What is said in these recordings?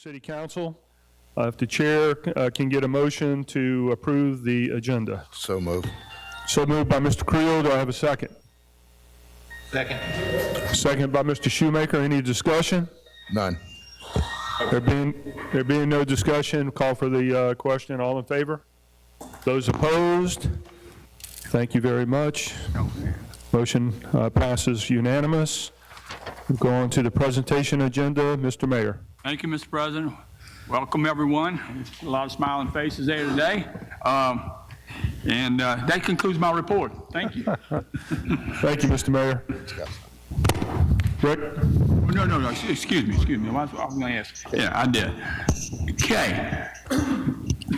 City Council. If the chair can get a motion to approve the agenda. So moved. So moved by Mr. Creel. Do I have a second? Second. Second by Mr. Shoemaker. Any discussion? None. There being no discussion, call for the question. All in favor? Those opposed? Thank you very much. Motion passes unanimous. We'll go on to the presentation agenda. Mr. Mayor. Thank you, Mr. President. Welcome, everyone. A lot of smiling faces there today. That concludes my report. Thank you. Thank you, Mr. Mayor. Rick? No. Excuse me. I was going to ask. Yeah, I did. Kay.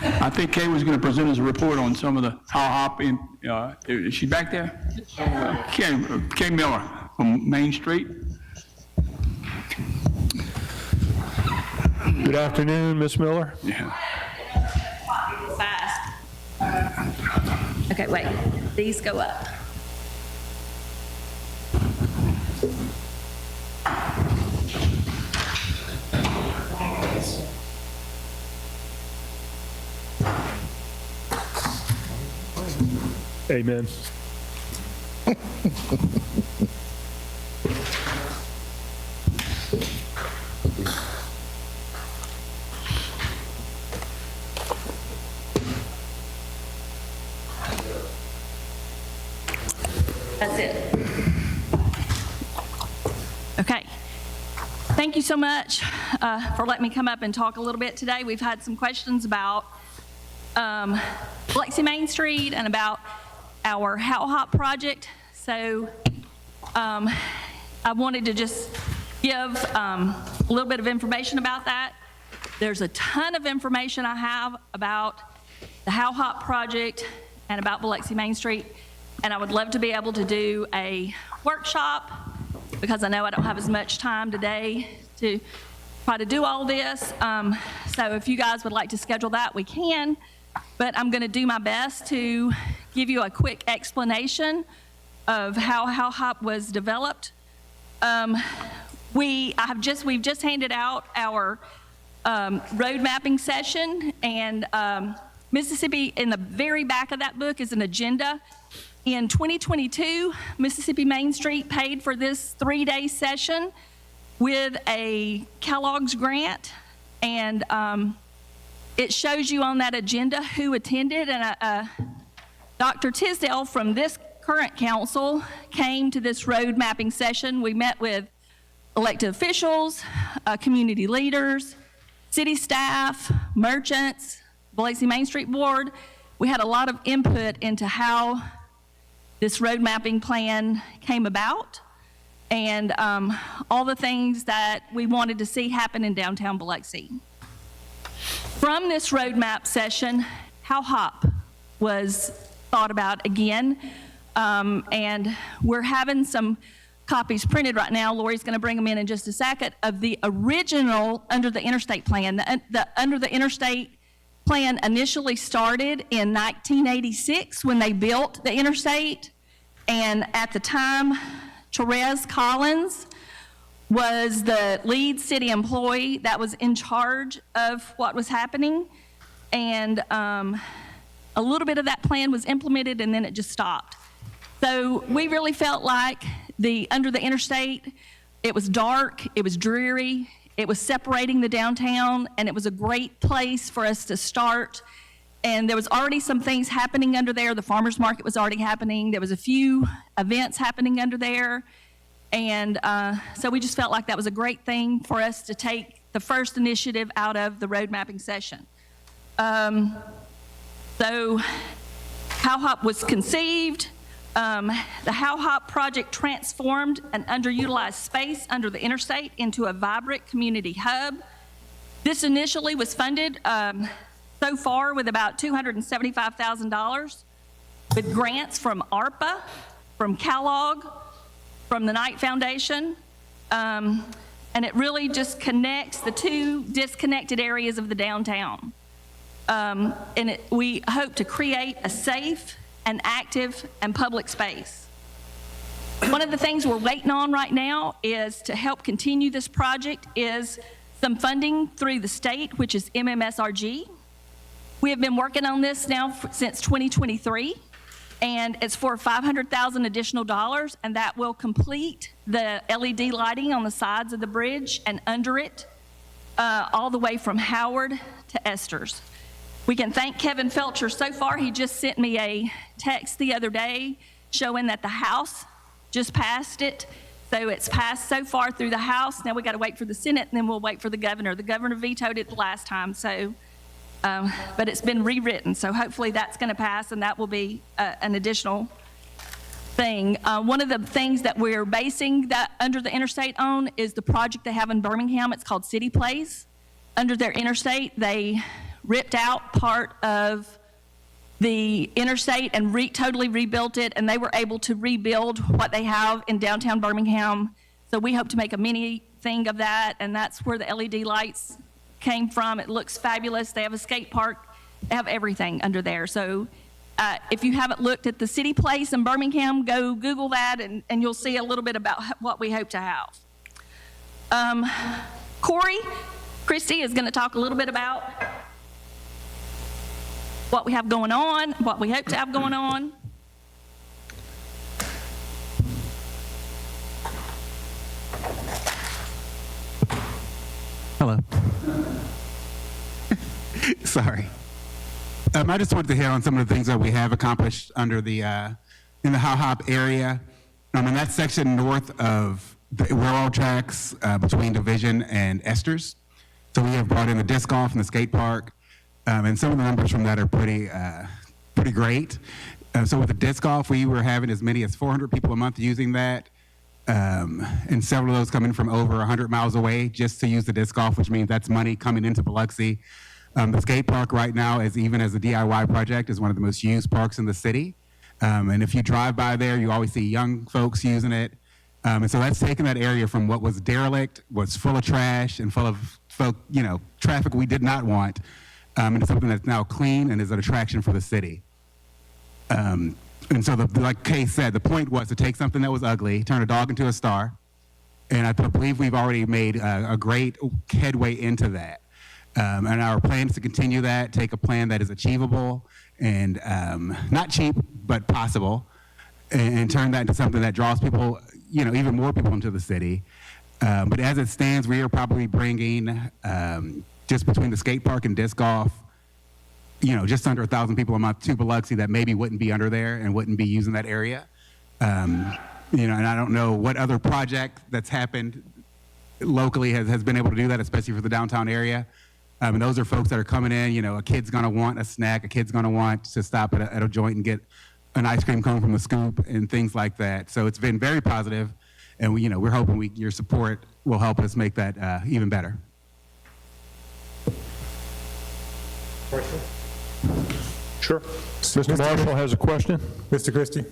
I think Kay was going to present us a report on some of the hop. Is she back there? Kay Miller from Main Street. Good afternoon, Ms. Miller. Yeah. Fast. Okay, wait. These go up. Amen. That's it. Okay. Thank you so much for letting me come up and talk a little bit today. We've had some questions about Biloxi Main Street and about our How Hop project. So I wanted to just give a little bit of information about that. There's a ton of information I have about the How Hop project and about Biloxi Main Street. And I would love to be able to do a workshop because I know I don't have as much time today to try to do all this. So if you guys would like to schedule that, we can. But I'm going to do my best to give you a quick explanation of how Hop was developed. We've just handed out our road mapping session, and Mississippi, in the very back of that book is an agenda. In 2022, Mississippi Main Street paid for this 3-day session with a Kellogg's grant, and it shows you on that agenda who attended, and Dr. Tisdale from this current council came to this road mapping session. We met with elected officials, community leaders, city staff, merchants, Biloxi Main Street Board. We had a lot of input into how this road mapping plan came about and all the things that we wanted to see happen in downtown Biloxi. From this road map session, How Hop was thought about again, and we're having some copies printed right now. Lori's going to bring them in just a second, of the original Under the Interstate plan. The Under the Interstate plan initially started in 1986 when they built the interstate, and at the time, Therese Collins was the lead city employee that was in charge of what was happening, and a little bit of that plan was implemented and then it just stopped. So we really felt like Under the Interstate, it was dark, it was dreary, it was separating the downtown, and it was a great place for us to start. And there was already some things happening under there. The farmers market was already happening. There was a few events happening under there. And so we just felt like that was a great thing for us to take the first initiative out of the road mapping session. So How Hop was conceived. The How Hop project transformed an underutilized space under the interstate into a vibrant community hub. This initially was funded so far with about $275,000 with grants from ARPA, from Kellogg, from the Knight Foundation, and it really just connects the two disconnected areas of the downtown. We hope to create a safe and active and public space. One of the things we're waiting on right now is to help continue this project is some funding through the state, which is MMSRG. We have been working on this now since 2023, and it's for $500,000 additional dollars, and that will complete the LED lighting on the sides of the bridge and under it, all the way from Howard to Esther's. We can thank Kevin Felcher so far. He just sent me a text the other day showing that the House just passed it. So it's passed so far through the House. Now we got to wait for the Senate, and then we'll wait for the governor. The governor vetoed it the last time, so, but it's been rewritten. So hopefully that's going to pass, and that will be an additional thing. One of the things that we're basing that under the interstate on is the project they have in Birmingham. It's called City Place. Under their interstate, they ripped out part of the interstate and totally rebuilt it, and they were able to rebuild what they have in downtown Birmingham. So we hope to make a mini thing of that, and that's where the LED lights came from. It looks fabulous. They have a skate park. They have everything under there. So if you haven't looked at the City Place in Birmingham, go Google that, and you'll see a little bit about what we hope to have. Corey Christie is going to talk a little bit about what we have going on, what we hope to have going on. Hello. Sorry. I just wanted to hit on some of the things that we have accomplished under the in the How Hop area. In that section north of the railroad tracks between Division and Esther's. So we have brought in the disc golf and the skate park. And some of the numbers from that are pretty great. So with the disc golf, we were having as many as 400 people a month using that, and several of those coming from over 100 miles away just to use the disc golf, which means that's money coming into Biloxi. The skate park right now, even as a DIY project, is one of the most used parks in the city. And if you drive by there, you always see young folks using it. And so that's taken that area from what was derelict, was full of trash, and full of traffic we did not want, into something that's now clean and is an attraction for the city. And so, like Kay said, the point was to take something that was ugly, turn a dog into a star, and I believe we've already made a great headway into that. And our plan is to continue that, take a plan that is achievable and not cheap, but possible, and turn that into something that draws people, even more people into the city. But as it stands, we are probably bringing, just between the skate park and disc golf, just under 1,000 people a month to Biloxi that maybe wouldn't be under there and wouldn't be using that area. And I don't know what other project that's happened locally has been able to do that, especially for the downtown area. And those are folks that are coming in, a kid's gonna want a snack, a kid's gonna want to stop at a joint and get an ice cream cone from the scoop and things like that. So it's been very positive, and we're hoping your support will help us make that even better. Question? Sure. Mr. Marshall has a question. Mr. Christie?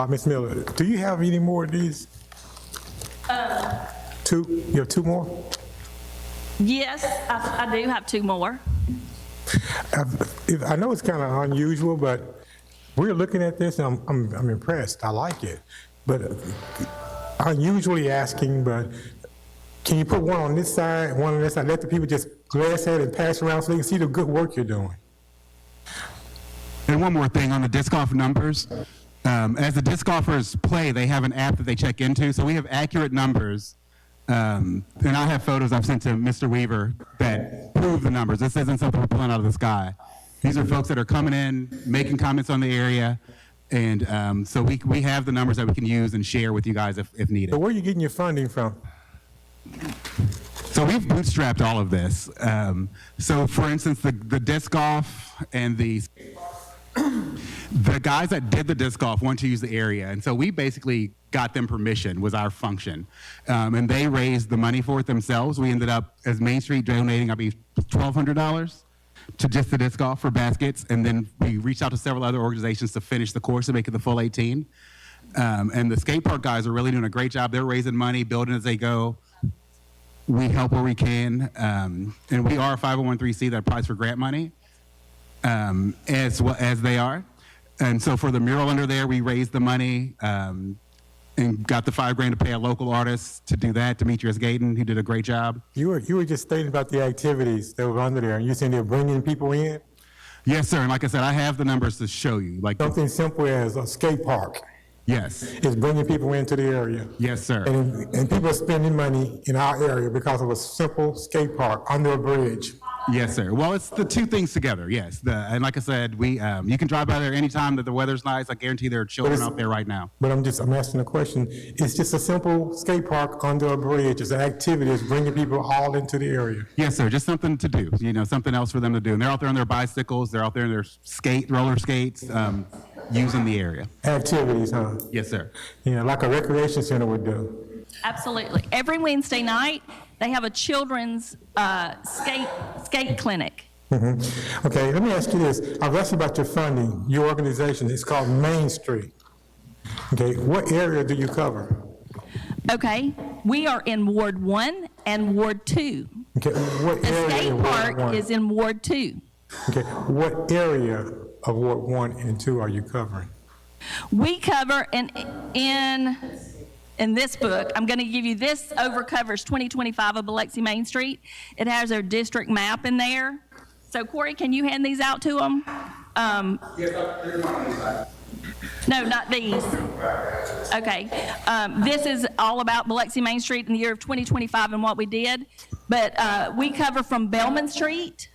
Ms. Miller, do you have any more of these? Two? You have two more? Yes, I do have two more. I know it's kind of unusual, but we're looking at this, and I'm impressed. I like it. But unusually asking, but can you put one on this side, one on this side, let the people just glance at it and pass around so they can see the good work you're doing? And one more thing on the disc golf numbers. As the disc golfers play, they have an app that they check into, so we have accurate numbers. And I have photos I've sent to Mr. Weaver that prove the numbers. This isn't something we're pulling out of the sky. These are folks that are coming in, making comments on the area, and so we have the numbers that we can use and share with you guys if needed. So where are you getting your funding from? So we've bootstrapped all of this. So for instance, the disc golf and the guys that did the disc golf want to use the area, and so we basically got them permission, was our function. And they raised the money for it themselves. We ended up, as Main Street, donating, I believe, $1,200 to just the disc golf for baskets, and then we reached out to several other organizations to finish the course and make it the full 18. And the skate park guys are really doing a great job. They're raising money, building as they go. We help where we can, and we are a 501(c) that applies for grant money, as well as they are. And so for the mural under there, we raised the money. and got the $5,000 to pay a local artist to do that, Demetrius Gayton, who did a great job. You were just stating about the activities that were under there, and you saying they're bringing people in? Yes, sir. And like I said, I have the numbers to show you. Like, Something simple as a skate park yes, is bringing people into the area. yes, sir. And people are spending money in our area because of a simple skate park under a bridge. Yes, sir. Well, it's the two things together. Yes, and like I said, you can drive by there anytime that the weather's nice. I guarantee there are children out there right now. But I'm asking a question. It's just a simple skate park under a bridge. It's an activity. It's bringing people all into the area. Yes, sir. Just something to do. Something else for them to do. And they're out there on their bicycles. They're out there in their roller skates, using the area. Activities, huh? Yes, sir. Yeah, like a recreation center would do. Absolutely. Every Wednesday night, they have a children's skate clinic. Okay, let me ask you this. I've asked you about your funding. Your organization, it's called Main Street. Okay, what area do you cover? Okay, we are in Ward 1 and Ward 2. Okay, what The area skate in Ward park 1? is in Ward 2. Okay, what area of Ward 1 and 2 are you covering? We cover, in this book, I'm going to give you this covers 2025 of Biloxi Main Street. It has our district map in there. So Corey, can you hand these out to them? No, not these. Okay. This is all about Biloxi Main Street in the year of 2025 and what we did. But we cover from Bellman Street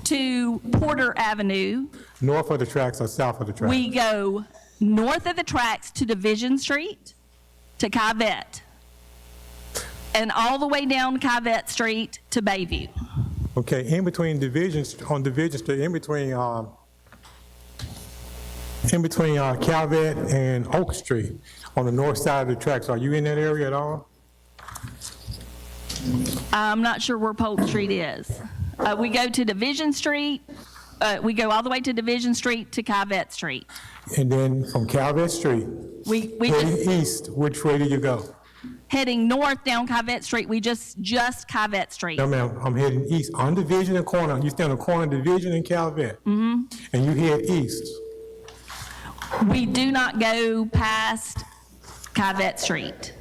to Porter Avenue. North of the tracks or south of the tracks? We go north of the tracks to Division Street to Kyvette, and all the way down Kyvette Street to Bayview. Okay, in between Division Street, in between Calvert and Oak Street, on the north side of the tracks, are you in that area at all? I'm not sure where Polk Street is. We go to Division Street. We go all the way to Division Street to Kyvette Street. And then from Calvert Street, We heading just east, which way do you go? heading north down Kyvette Street. We just Kyvette Street. No, ma'am, I'm heading east on Division and Corner. You stay on the corner of Division and Calvert. And you head east. We do not go past Kyvette Street.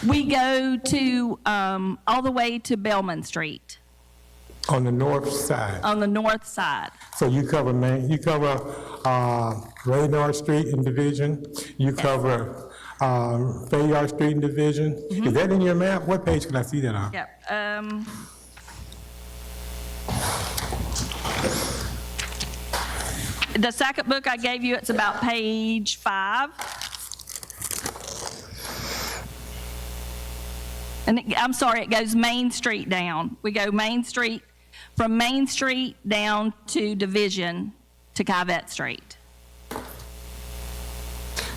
We go to all the way to Bellman Street On the north side. on the north side. So you cover Radar Street in Division. You cover Fayard Street in Division. Is that in your map? What page can I see that on? Yep. The second book I gave you, it's about page 5. And I'm sorry, it goes Main Street down. We go Main Street, from Main Street down to Division to Kyvette Street.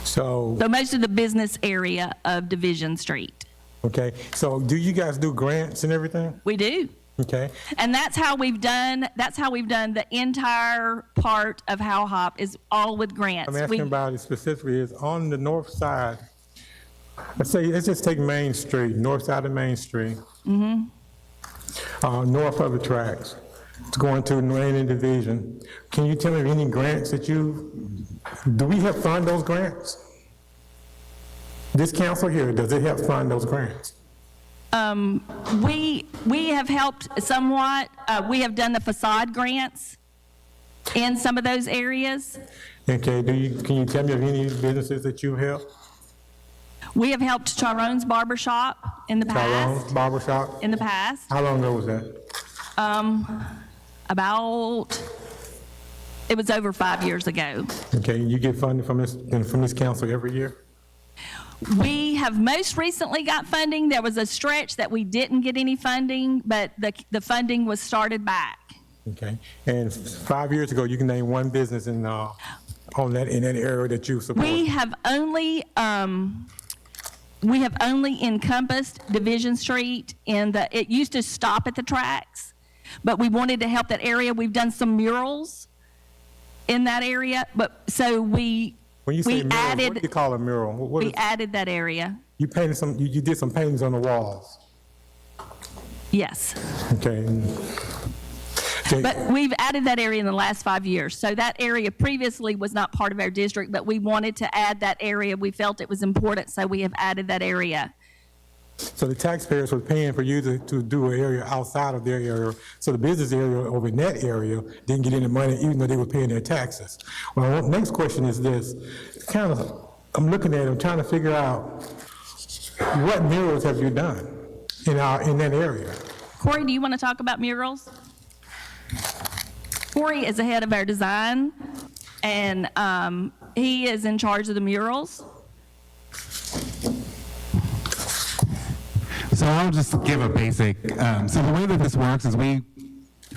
So, So most of the business area of Division Street. okay, so do you guys do grants and everything? We do. Okay, And that's how we've done the entire part of How Hop is all with grants. I'm asking about it specifically is on the north side. Let's just take Main Street, north side of Main Street. North of the tracks. It's going to Main and Division. Can you tell me of any grants that do we help fund those grants? This council here, does it help fund those grants? We have helped somewhat. We have done the facade grants in some of those areas. Okay, can you tell me of any businesses that you've helped? We have helped Tyrone's Barbershop in the Tyrone's past. Barbershop? In the past, How long ago was that? it was over 5 years ago. Okay, you get funding from this council every year? We have most recently got funding. There was a stretch that we didn't get any funding, but the funding was started back. Okay, and 5 years ago, you can name one business in that area that you support? We have only encompassed Division Street it used to stop at the tracks, but we wanted to help that area. We've done some murals in that area, When you say mural, what do you added, call a mural? we added that area. You painted you did some paintings on the walls. Yes. Okay. But we've added that area in the last 5 years. So that area previously was not part of our district, but we wanted to add that area. We felt it was important, so we have added that area. So the taxpayers were paying for you to do an area outside of their area, so the business area over in that area didn't get any money even though they were paying their taxes. Well, next question is this, I'm looking at it, I'm trying to figure out what murals have you done in that area? Corey, do you want to talk about murals? Corey is the head of our design, and he is in charge of the murals. So I'll just give a basic, so the way that this works is we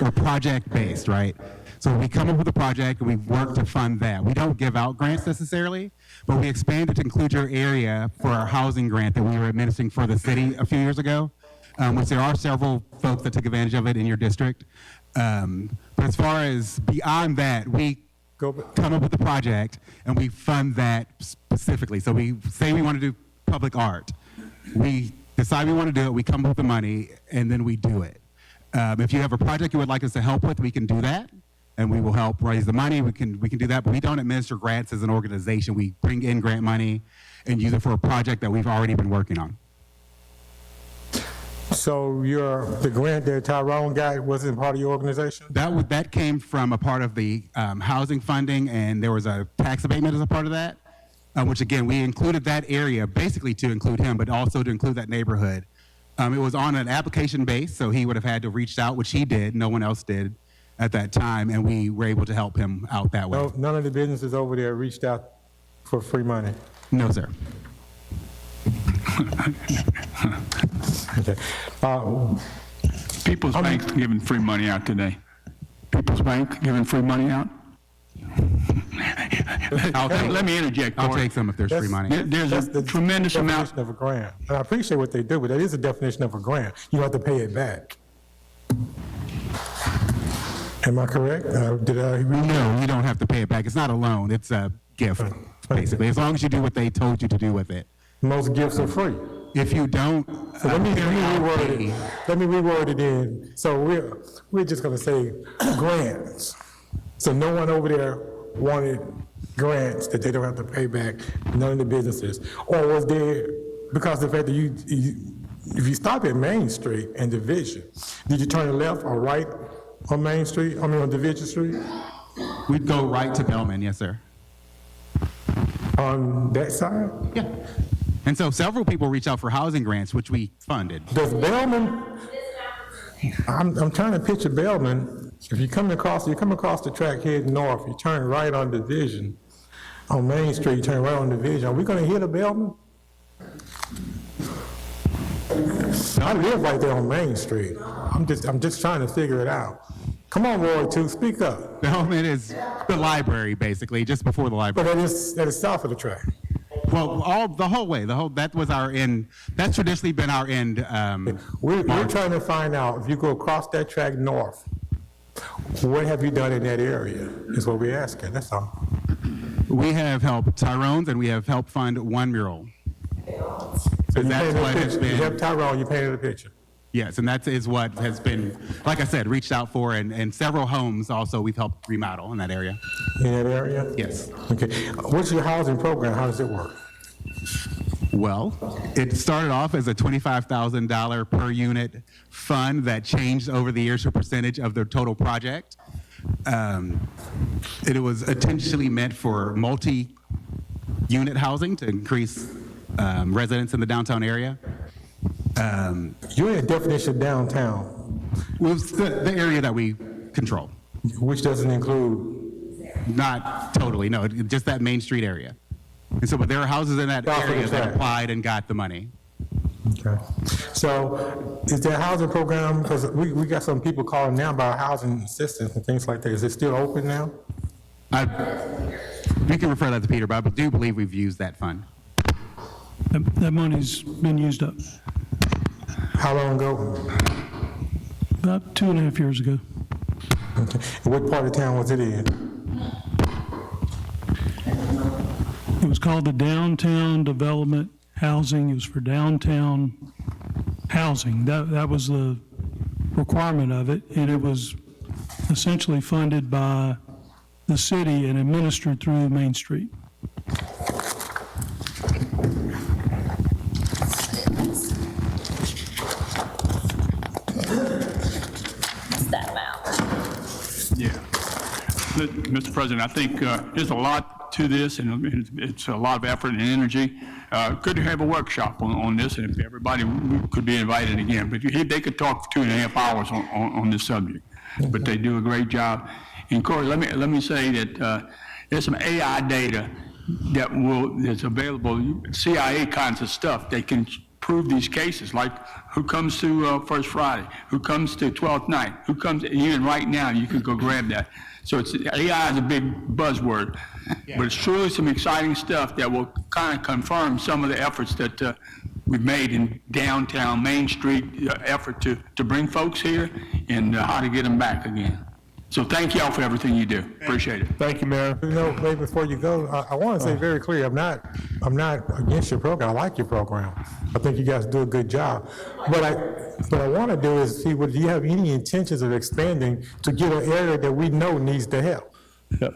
are project-based, right? So we come up with a project and we work to fund that. We don't give out grants necessarily, but we expanded to include your area for our housing grant that we were administering for the city a few years ago, which there are several folks that took advantage of it in your district. But as far as beyond that, we come up with a project and we fund that specifically. So we say we want to do public art. We decide we want to do it, we come up with the money, and then we do it. If you have a project you would like us to help with, we can do that, and we will help raise the money. We can do that, but we don't administer grants as an organization. We bring in grant money and use it for a project that we've already been working on. So the grant that Tyrone got wasn't part of your organization? That came from a part of the housing funding, and there was a tax abatement as a part of that. Which again, we included that area basically to include him, but also to include that neighborhood. It was on an application base, so he would have had to reach out, which he did, no one else did at that time, and we were able to help him out that way. No, none of the businesses over there reached out for free money? No, sir. Okay. People's Bank's giving free money out today. People's Bank giving free money out? Let me interject, I'll Corey. take some if there's free money. There's That's a tremendous amount. definition of a grant. And I appreciate what they do, but that is a definition of a grant. You have to pay it back. Am I correct? Did I read? No, you don't have to pay it back. It's not a loan. It's a gift, basically, as long as you do what they told you to do with it. Most gifts are free. If you don't, So let me reword it. Let me reword it in. So we're just going to say grants. So no one over there wanted grants that they don't have to pay back, none of the businesses. Or was there, because of the fact that if you stop at Main Street and Division, did you turn left or right on Main Street, on Division Street? we'd go right to Bellman, yes, sir. On that side? Yeah. And so several people reach out for housing grants, which we funded. Does Bellman, I'm trying to picture Bellman. If you come across the track heading north, you turn right on Division. On Main Street, you turn right on Division. Are we gonna hit a Bellman? I live right there on Main Street. I'm just trying to figure it out. Come on, Roy, speak up. Bellman is the library, basically, just before the But library. that is south of the track. Well, the whole way, that was our end, that's traditionally been our end. We're trying to find out, if you go across that track north, what have you done in that area, is what we're asking, that's all. We have helped Tyrone's and we have helped fund one mural. So you That's painted a what has picture. You been, helped Tyrone, you painted a picture. yes, and that is what has been, like I said, reached out for, and several homes also we've helped remodel in that area. In that area? Yes. Okay. What's your housing program? How does it work? Well, it started off as a $25,000 per unit fund that changed over the years to a percentage of the total project. It was intentionally meant for multi-unit housing to increase residents in the downtown area. You're in a definition of downtown, Was the area that we control. which doesn't include, Not totally, no, just that Main Street area. And so, but there are houses in that South of the area that track. applied and got the money. okay. So is there a housing program, because we got some people calling now about housing assistance and things like that. Is it still open now? We can refer that to Peter, but I do believe we've used that fund. That money's been used up How long ago? about 2.5 years ago. Okay. And what part of town was it in? It was called the Downtown Development Housing. It was for downtown housing. That was the requirement of it, and it was essentially funded by the city and administered through Main Street. That amount. Yeah. Mr. President, I think there's a lot to this, and it's a lot of effort and energy. Good to have a workshop on this, and if everybody could be invited again. But they could talk for 2.5 hours on this subject, but they do a great job. And Corey, let me say that there's some AI data that's available, CIA kinds of stuff. They can prove these cases, like who comes to First Friday, who comes to 12th night, who comes, even right now, you can go grab that. So AI is a big buzzword, but it's truly some exciting stuff that will kind of confirm some of the efforts that we've made in downtown Main Street, effort to bring folks here and how to get them back again. So thank y'all for everything you do. Appreciate it. Thank you, Mayor. You know, Ray, before you go, I want to say very clear, I'm not against your program. I like your program. I think you guys do a good job. What I want to do is see, do you have any intentions of expanding to get an area that we know needs the help? Yep.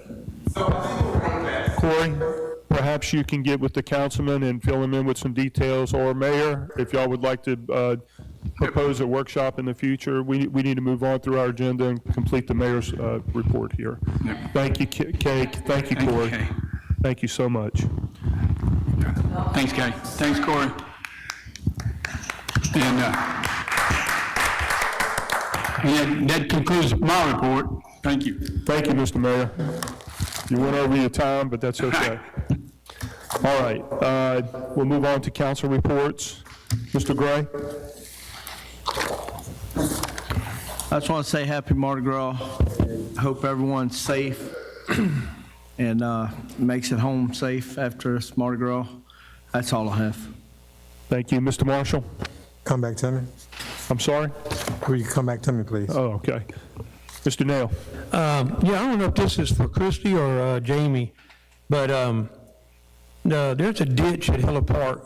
Corey, perhaps you can get with the councilman and fill him in with some details, or Mayor, if y'all would like to propose a workshop in the future. We need to move on through our agenda and complete the mayor's report here. Thank you, Kay. Thank you, Corey. Kay. Thank you so much. Thanks, Kay. Thanks, Corey. And that concludes my report. Thank you. Thank you, Mr. Mayor. You went over your time, but that's okay. All right, we'll move on to council reports. Mr. Gray? I just want to say happy Mardi Gras. Hope everyone's safe and makes it home safe after this Mardi Gras. That's all I have. Thank you. Mr. Marshall? Come back to me. I'm sorry? Will you come back to me, please? Oh, okay. Mr. Nail? Yeah, I don't know if this is for Christie or Jamie, but there's a ditch at Hiller Park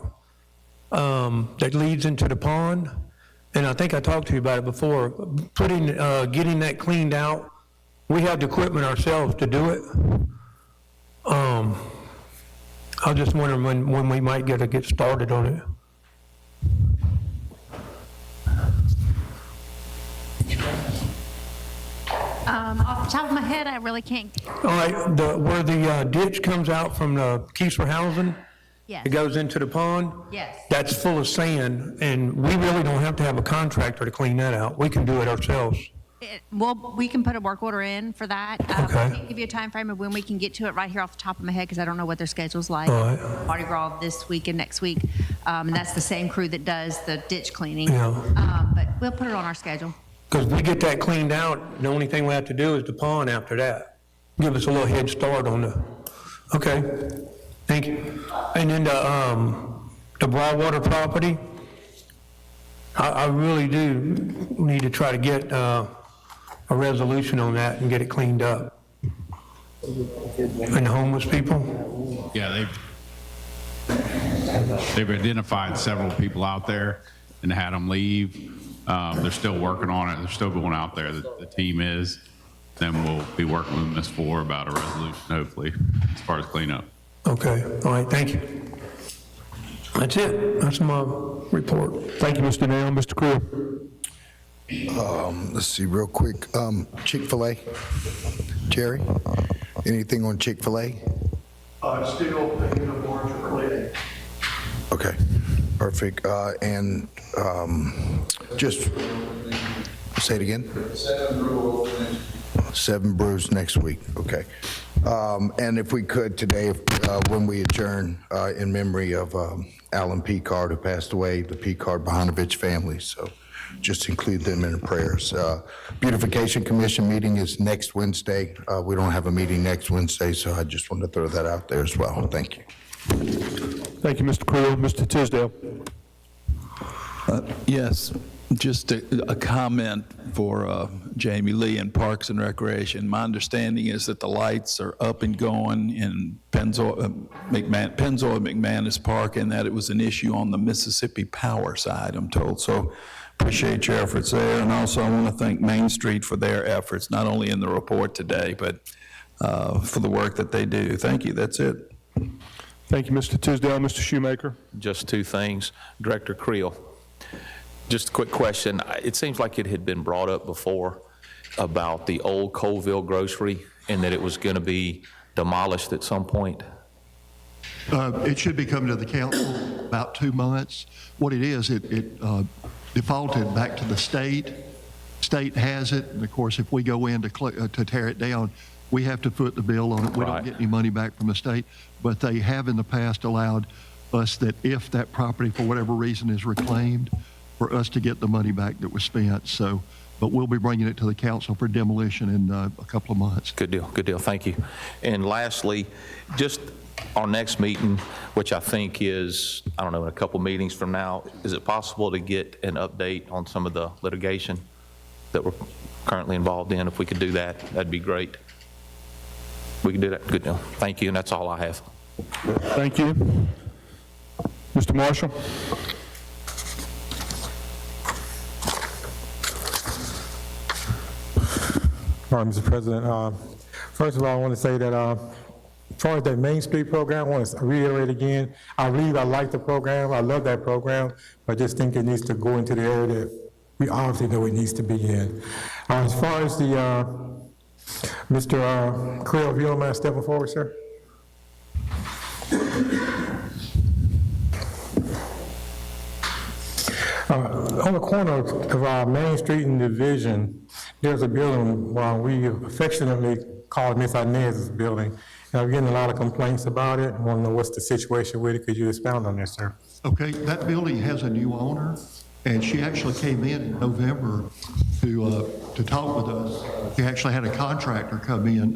that leads into the pond, and I think I talked to you about it before. Getting that cleaned out, we have the equipment ourselves to do it. I was just wondering when we might get started on it. Off the top of my head, I really can't. All right, where the ditch comes out from the Kiefer housing, Yes. it goes into the pond. Yes. That's full of sand, and we really don't have to have a contractor to clean that out. We can do it ourselves. Well, we can put a work order in for that. Okay. I can't give you a time frame of when we can get to it right here off the top of my head because I don't know what their schedule's like. All right. Mardi Gras this week and next week. And that's the same crew that does the ditch cleaning. Yeah. But we'll put it on our schedule. Because we get that cleaned out, the only thing we have to do is the pond after that. Give us a little head start on the, okay, thank you. And then the Broadwater property, I really do need to try to get a resolution on that and get it cleaned up. And the homeless people? Yeah, they've identified several people out there and had them leave. They're still working on it. They're still going out there. The team is. Then we'll be working with Ms. Ford about a resolution, hopefully, as far as cleanup. Okay, all right, thank you. That's it. That's my report. Thank you, Mr. Nail. Mr. Creel? Let's see real quick. Chick-fil-A. Jerry, anything on Chick-fil-A? Still thinking of larger related. Okay, perfect. And just say it again. 7 brews next week. Okay. And if we could today, when we adjourn, in memory of Alan Picard, who passed away, the Picard Bohanovich family. So just include them in the prayers. Beautification Commission meeting is next Wednesday. We don't have a meeting next Wednesday, so I just wanted to throw that out there as well. Thank you. Thank you, Mr. Creel. Mr. Tisdale? Yes, just a comment for Jamie Lee in Parks and Recreation. My understanding is that the lights are up and going in Pennzoil McManus Park, and that it was an issue on the Mississippi Power side, I'm told. So Appreciate your efforts there, and also I want to thank Main Street for their efforts, not only in the report today, but for the work that they do. Thank you. That's it. Thank you, Mr. Tisdale. Mr. Shoemaker? Just two things. Director Creel, just a quick question. It seems like it had been brought up before about the old Colville grocery and that it was going to be demolished at some point. It should be coming to the council about 2 months. What it is, it defaulted back to the state. State has it, and of course, if we go in to tear it down, we have to foot the bill on it. We don't get any money back from the state, but they have in the past allowed us that if that property, for whatever reason, is reclaimed, for us to get the money back that was spent. So, but we'll be bringing it to the council for demolition in a couple of months. Good deal, good deal. Thank you. And lastly, just our next meeting, which I think is, I don't know, in a couple meetings from now, is it possible to get an update on some of the litigation that we're currently involved in? If we could do that, that'd be great. We can do that. Good deal. Thank you, and that's all I have. Thank you. Mr. Marshall? All right, Mr. President. First of all, I want to say that as far as that Main Street program, I want to reiterate again, I like the program. I love that program, but I just think it needs to go into the area that we obviously know it needs to be in. As far as the, Mr. Creel, if you don't mind stepping forward, sir. On the corner of our Main Street and Division, there's a building we affectionately call Miss Inez's building. And I'm getting a lot of complaints about it. I want to know what's the situation with it. Could you expound on this, sir? Okay, that building has a new owner, and she actually came in November to talk with us. She actually had a contractor come in,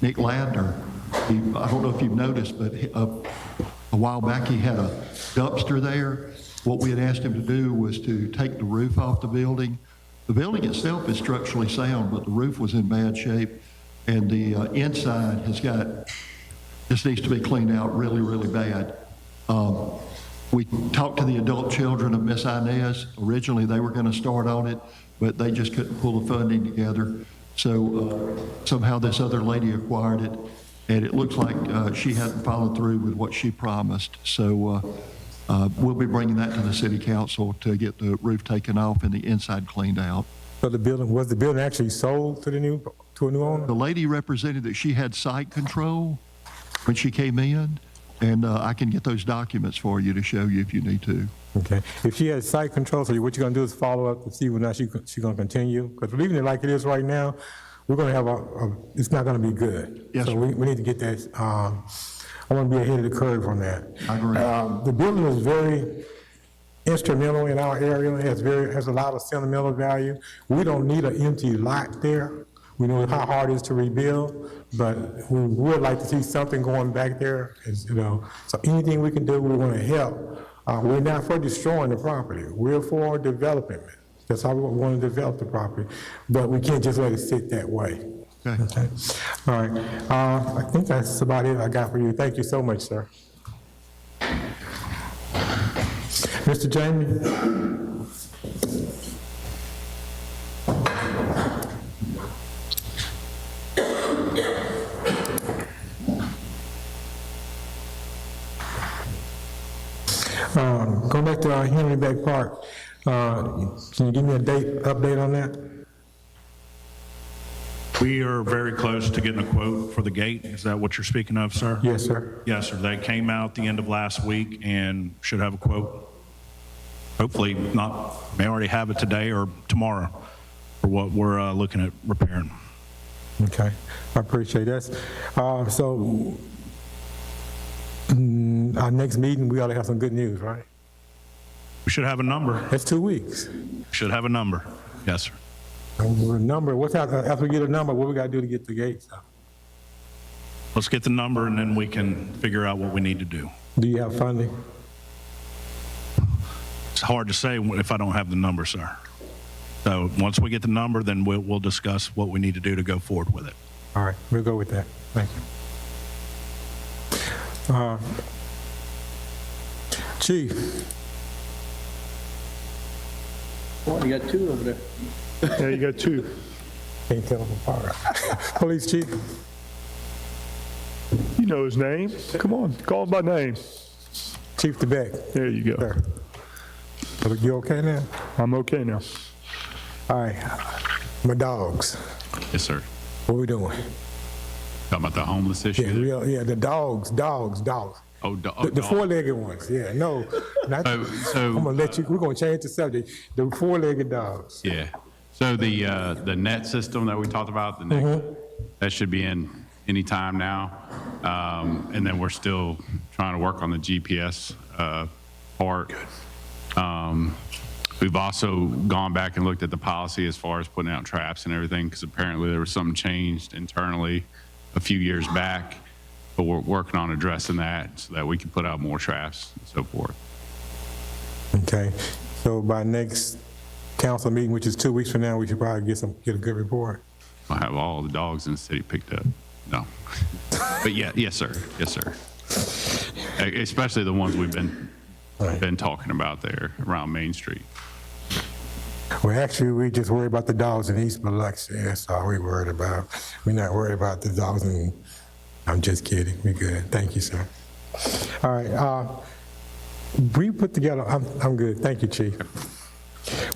Nick Ladner. I don't know if you've noticed, but a while back he had a dumpster there. What we had asked him to do was to take the roof off the building. The building itself is structurally sound, but the roof was in bad shape, and the inside just needs to be cleaned out really, really bad. We talked to the adult children of Miss Inez. Originally, they were going to start on it, but they just couldn't pull the funding together. So somehow this other lady acquired it, and it looks like she hadn't followed through with what she promised. So we'll be bringing that to the city council to get the roof taken off and the inside cleaned out. So was the building actually sold to a new owner? The lady represented that she had site control when she came in, and I can get those documents for you to show you if you need to. Okay. If she has site control, so what you're going to do is follow up to see whether or not she's going to continue? Because leaving it like it is right now, we're going to have it's not going to be good. Yes, so sir. we need to get that. I want to be ahead of the curve on that. I agree. The building is very instrumental in our area. It has a lot of sentimental value. We don't need an empty lot there. We know how hard it is to rebuild, but we would like to see something going back there. So anything we can do, we want to help. We're not for destroying the property. We're for developing it. That's how we want to develop the property, but we can't just let it sit that way. Okay. All right. I think that's about it I got for you. Thank you so much, sir. Mr. Jamie? Going back to Henry Beck Park, can you give me a update on that? We are very close to getting a quote for the gate. Is that what you're speaking of, sir? Yes, sir. Yes, sir. They came out the end of last week and should have a quote. Hopefully not, may already have it today or tomorrow for what we're looking at repairing. Okay, I appreciate that. So our next meeting, we ought to have some good news, right? We should have a number. That's 2 weeks. Should have a number. Yes, sir. After we get a number, what we got to do to get the gates up? Let's get the number and then we can figure out what we need to do. Do you have funding? It's hard to say if I don't have the number, sir. So once we get the number, then we'll discuss what we need to do to go forward with it. All right, we'll go with that. Thank you. Chief. Boy, you got two over there. Yeah, you got two. Can't tell them apart. Police chief, You know his name. Come on, call him by name. Chief DeBeck. There you go. Sir. You okay now? I'm okay now. All right. My dogs. Yes, sir. What we doing? Talking about the homeless issue? Yeah, the dogs. Oh, The dogs. four-legged ones. Yeah, no. Not, So- I'm gonna let you. We're gonna change the subject. The four-legged dogs. Yeah. So the net system that we talked about, the net, that should be in any time now. And then we're still trying to work on the GPS part. We've also gone back and looked at the policy as far as putting out traps and everything, because apparently there was something changed internally a few years back, but we're working on addressing that so that we can put out more traps and so forth. Okay. So by next council meeting, which is 2 weeks from now, we should probably get a good report. I'll have all the dogs in the city picked up. No. But yeah, yes, sir. Yes, sir. Especially the ones we've been talking about there around Main Street. Well, actually, we just worry about the dogs in East Biloxi. That's all we worried about. We're not worried about the dogs in, I'm just kidding. We're good. Thank you, sir. All right. We put together, I'm good. Thank you, Chief.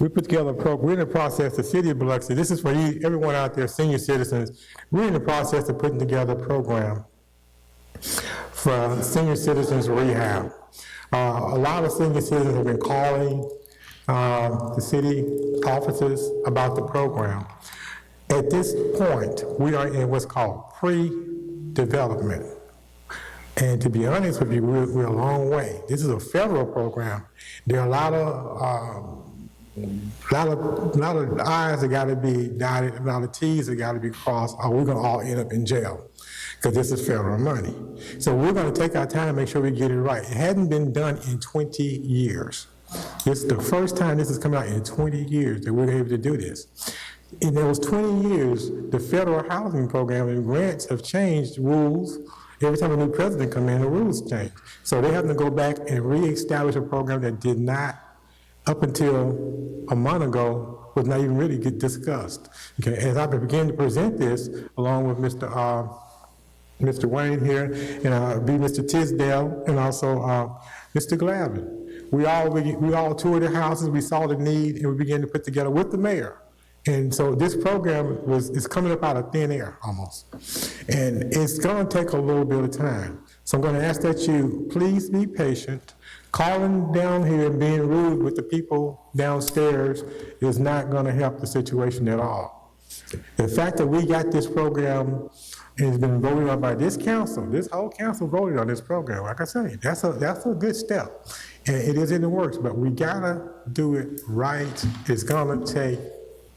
We put together a program. We're in the process, the city of Biloxi, this is for you, everyone out there, senior citizens. We're in the process of putting together a program for senior citizens rehab. A lot of senior citizens have been calling the city offices about the program. At this point, we are in what's called pre-development. And to be honest with you, we're a long way. This is a federal program. There are a lot of I's that got to be dotted, a lot of T's that got to be crossed, or we're going to all end up in jail, because this is federal money. So we're going to take our time and make sure we get it right. It hadn't been done in 20 years. It's the first time this has come out in 20 years that we're able to do this. In those 20 years, the federal housing program and grants have changed rules. Every time a new president comes in, the rules change. So they have to go back and reestablish a program that did not, up until a month ago, was not even really get discussed. Okay, as I begin to present this, along with Mr. Wayne here, and be Mr. Tisdale, and also Mr. Glavin. We all toured the houses, we saw the need, and we began to put together with the mayor. And so this program is coming up out of thin air, almost. And it's gonna take a little bit of time. So I'm gonna ask that you please be patient. Calling down here and being rude with the people downstairs is not gonna help the situation at all. The fact that we got this program and it's been voted on by this council, this whole council voted on this program, like I say, that's a good step. And it is in the works, but we gotta do it right. It's gonna take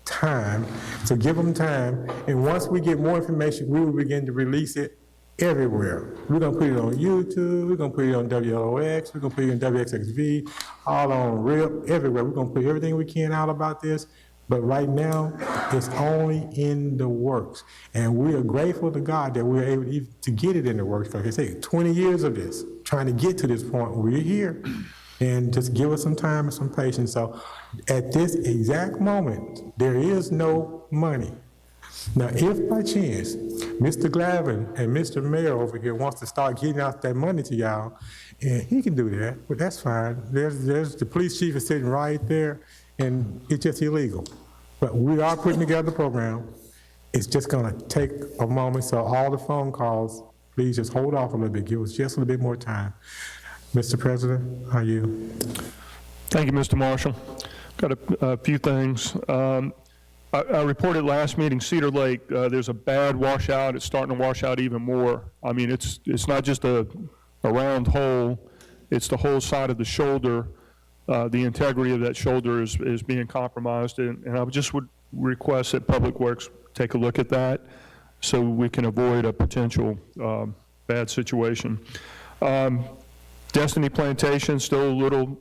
time, so give them time. And once we get more information, we will begin to release it everywhere. We're gonna put it on YouTube, we're gonna put it on WLOX, we're gonna put it on WXXV, all on RIP, everywhere. We're gonna put everything we can out about this. But right now, it's only in the works. And we are grateful to God that we're able to get it in the works. Like I say, 20 years of this, trying to get to this point. We're here. And just give us some time and some patience. So at this exact moment, there is no money. Now, if by chance, Mr. Glavin and Mr. Mayor over here wants to start getting out that money to y'all, and he can do that, but that's fine. There's the police chief is sitting right there, and it's just illegal. But we are putting together the program. It's just gonna take a moment, so all the phone calls, please just hold off a little bit. Give us just a little bit more time. Mr. President, how are you? Thank you, Mr. Marshall. Got a few things. I reported last meeting, Cedar Lake, there's a bad washout. It's starting to wash out even more. I mean, it's not just a round hole, it's the whole side of the shoulder. The integrity of that shoulder is being compromised, and I just would request that Public Works take a look at that so we can avoid a potential bad situation. Destiny Plantation, still a little,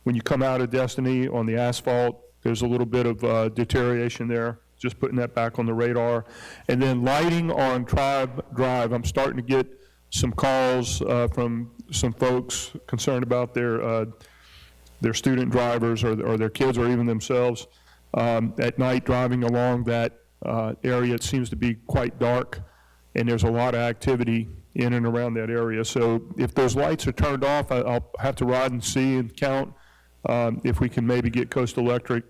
when you come out of Destiny on the asphalt, there's a little bit of deterioration there, just putting that back on the radar. And then lighting on Tribe Drive, I'm starting to get some calls from some folks concerned about their their student drivers or their kids or even themselves at night driving along that area. It seems to be quite dark, and there's a lot of activity in and around that area. So if those lights are turned off, I'll have to ride and see and count if we can maybe get Coastal Electric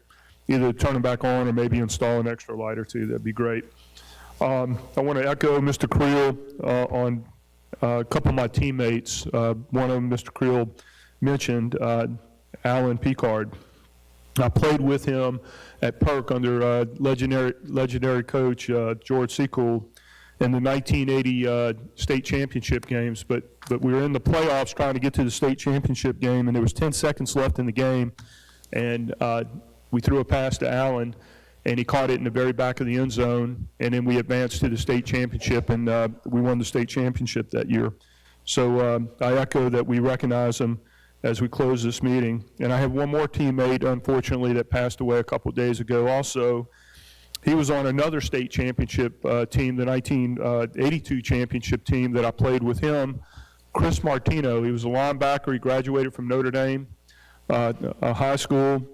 either to turn them back on or maybe install an extra light or two. That'd be great. I want to echo Mr. Creel on a couple of my teammates. One of them, Mr. Creel mentioned, Alan Picard. I played with him at Perk under legendary coach George Seacool in the 1980 state championship games, but we were in the playoffs trying to get to the state championship game, and there was 10 seconds left in the game, and we threw a pass to Allen, and he caught it in the very back of the end zone, and then we advanced to the state championship, and we won the state championship that year. So I echo that we recognize him as we close this meeting. And I have one more teammate, unfortunately, that passed away a couple days ago also. He was on another state championship team, the 1982 championship team that I played with him, Chris Martino. He was a linebacker. He graduated from Notre Dame high school.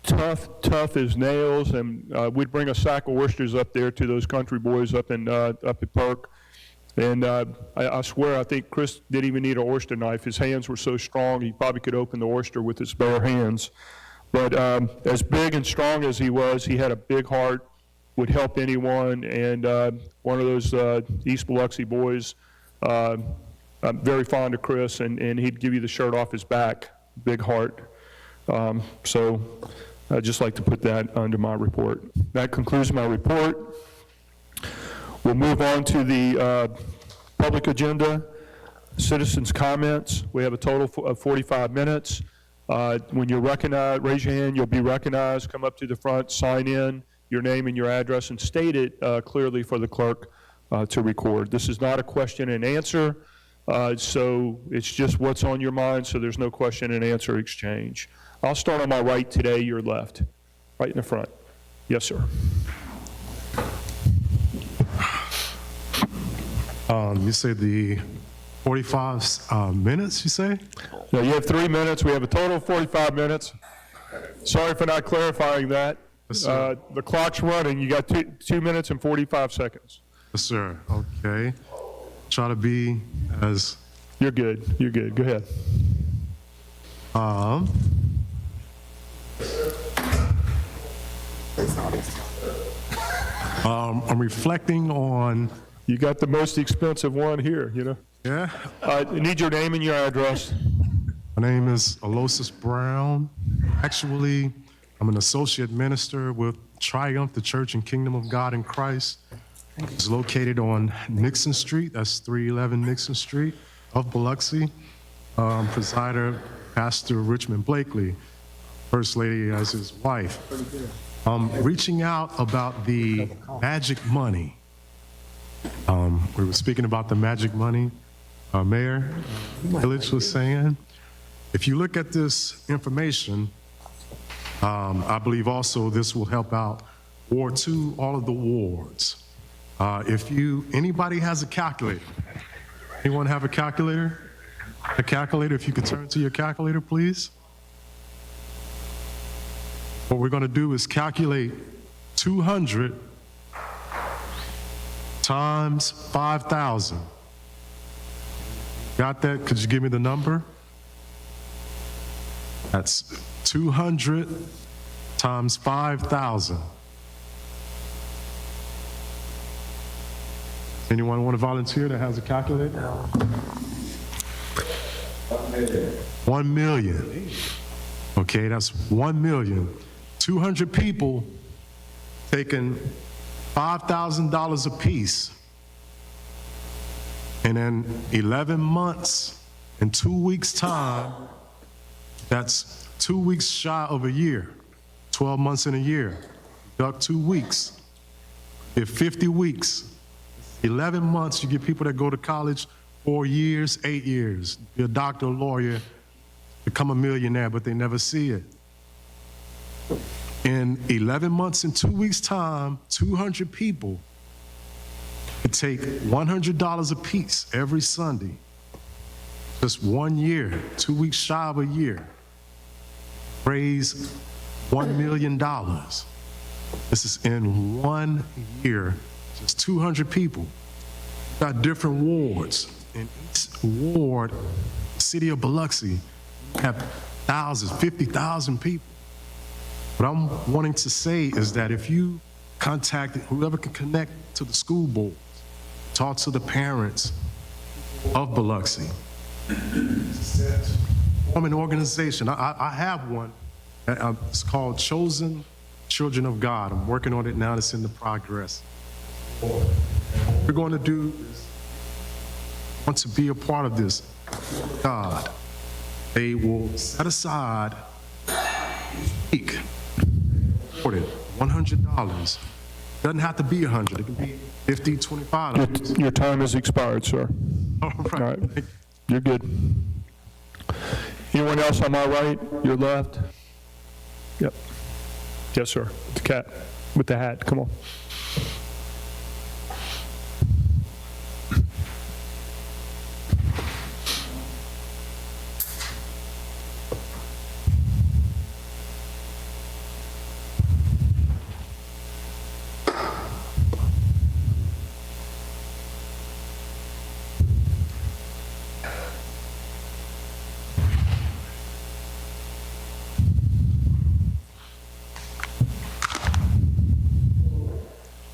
Tough as nails, and we'd bring a sack of oysters up there to those country boys up at Perk. And I swear, I think Chris didn't even need an oyster knife. His hands were so strong, he probably could open the oyster with his bare hands. But as big and strong as he was, he had a big heart, would help anyone, and one of those East Biloxi boys. I'm very fond of Chris, and he'd give you the shirt off his back, big heart. So I'd just like to put that under my report. That concludes my report. We'll move on to the public agenda, citizens' comments. We have a total of 45 minutes. When you're recognized, raise your hand, you'll be recognized. Come up to the front, sign in your name and your address, and state it clearly for the clerk to record. This is not a question and answer, so it's just what's on your mind, so there's no question and answer exchange. I'll start on my right today, your left, right in the front. Yes, sir. You said the 45 minutes, you say? No, you have 3 minutes. We have a total of 45 minutes. Sorry for not clarifying that. Yes, the clock's running. You got 2 minutes and 45 seconds. Yes, sir. Okay. Try to be as... You're good. You're good. Go ahead. I'm reflecting on... You got the most expensive one here, you know? Yeah. I need your name and your address. My name is Aloysius Brown. Actually, I'm an associate minister with Triumph, the Church and Kingdom of God in Christ. It's located on Nixon Street. That's 311 Nixon Street of Biloxi. Presider, Pastor Richmond Blakely, First Lady as his wife. Reaching out about the magic money. We were speaking about the magic money. Mayor Village was saying, if you look at this information, I believe also this will help out Ward 2, all of the wards. Anybody has a calculator? Anyone have a calculator? A calculator, if you could turn to your calculator, please. What we're going to do is calculate 200 times 5,000. Got that? Could you give me the number? That's 200 times 5,000. Anyone want to volunteer that has a calculator? 1 million. Okay, that's 1 million. 200 people taking $5,000 apiece. And in 11 months and 2 weeks' time, that's 2 weeks shy of a year, 12 months in a year. Deduct 2 weeks. If 50 weeks, 11 months, you get people that go to college 4 years, 8 years, be a doctor, a lawyer, become a millionaire, but they never see it. In 11 months and 2 weeks' time, 200 people could take $100 apiece every Sunday. Just 1 year, 2 weeks shy of a year. raise $1 million. This is in 1 year, just 200 people. We've got different wards. In each ward, the city of Biloxi, we have thousands, 50,000 people. What I'm wanting to say is that if you contact whoever can connect to the school board, talk to the parents of Biloxi, form an organization. I have one. It's called Chosen Children of God. I'm working on it now. It's in the progress. What we're going to do is want to be a part of this. God, they will set aside each week $100. Doesn't have to be 100. It can be 50, 25. Your time has expired, sir. All right. All right. You're good. Anyone else on my right, your left? Yep. Yes, sir. The cat with the hat. Come on.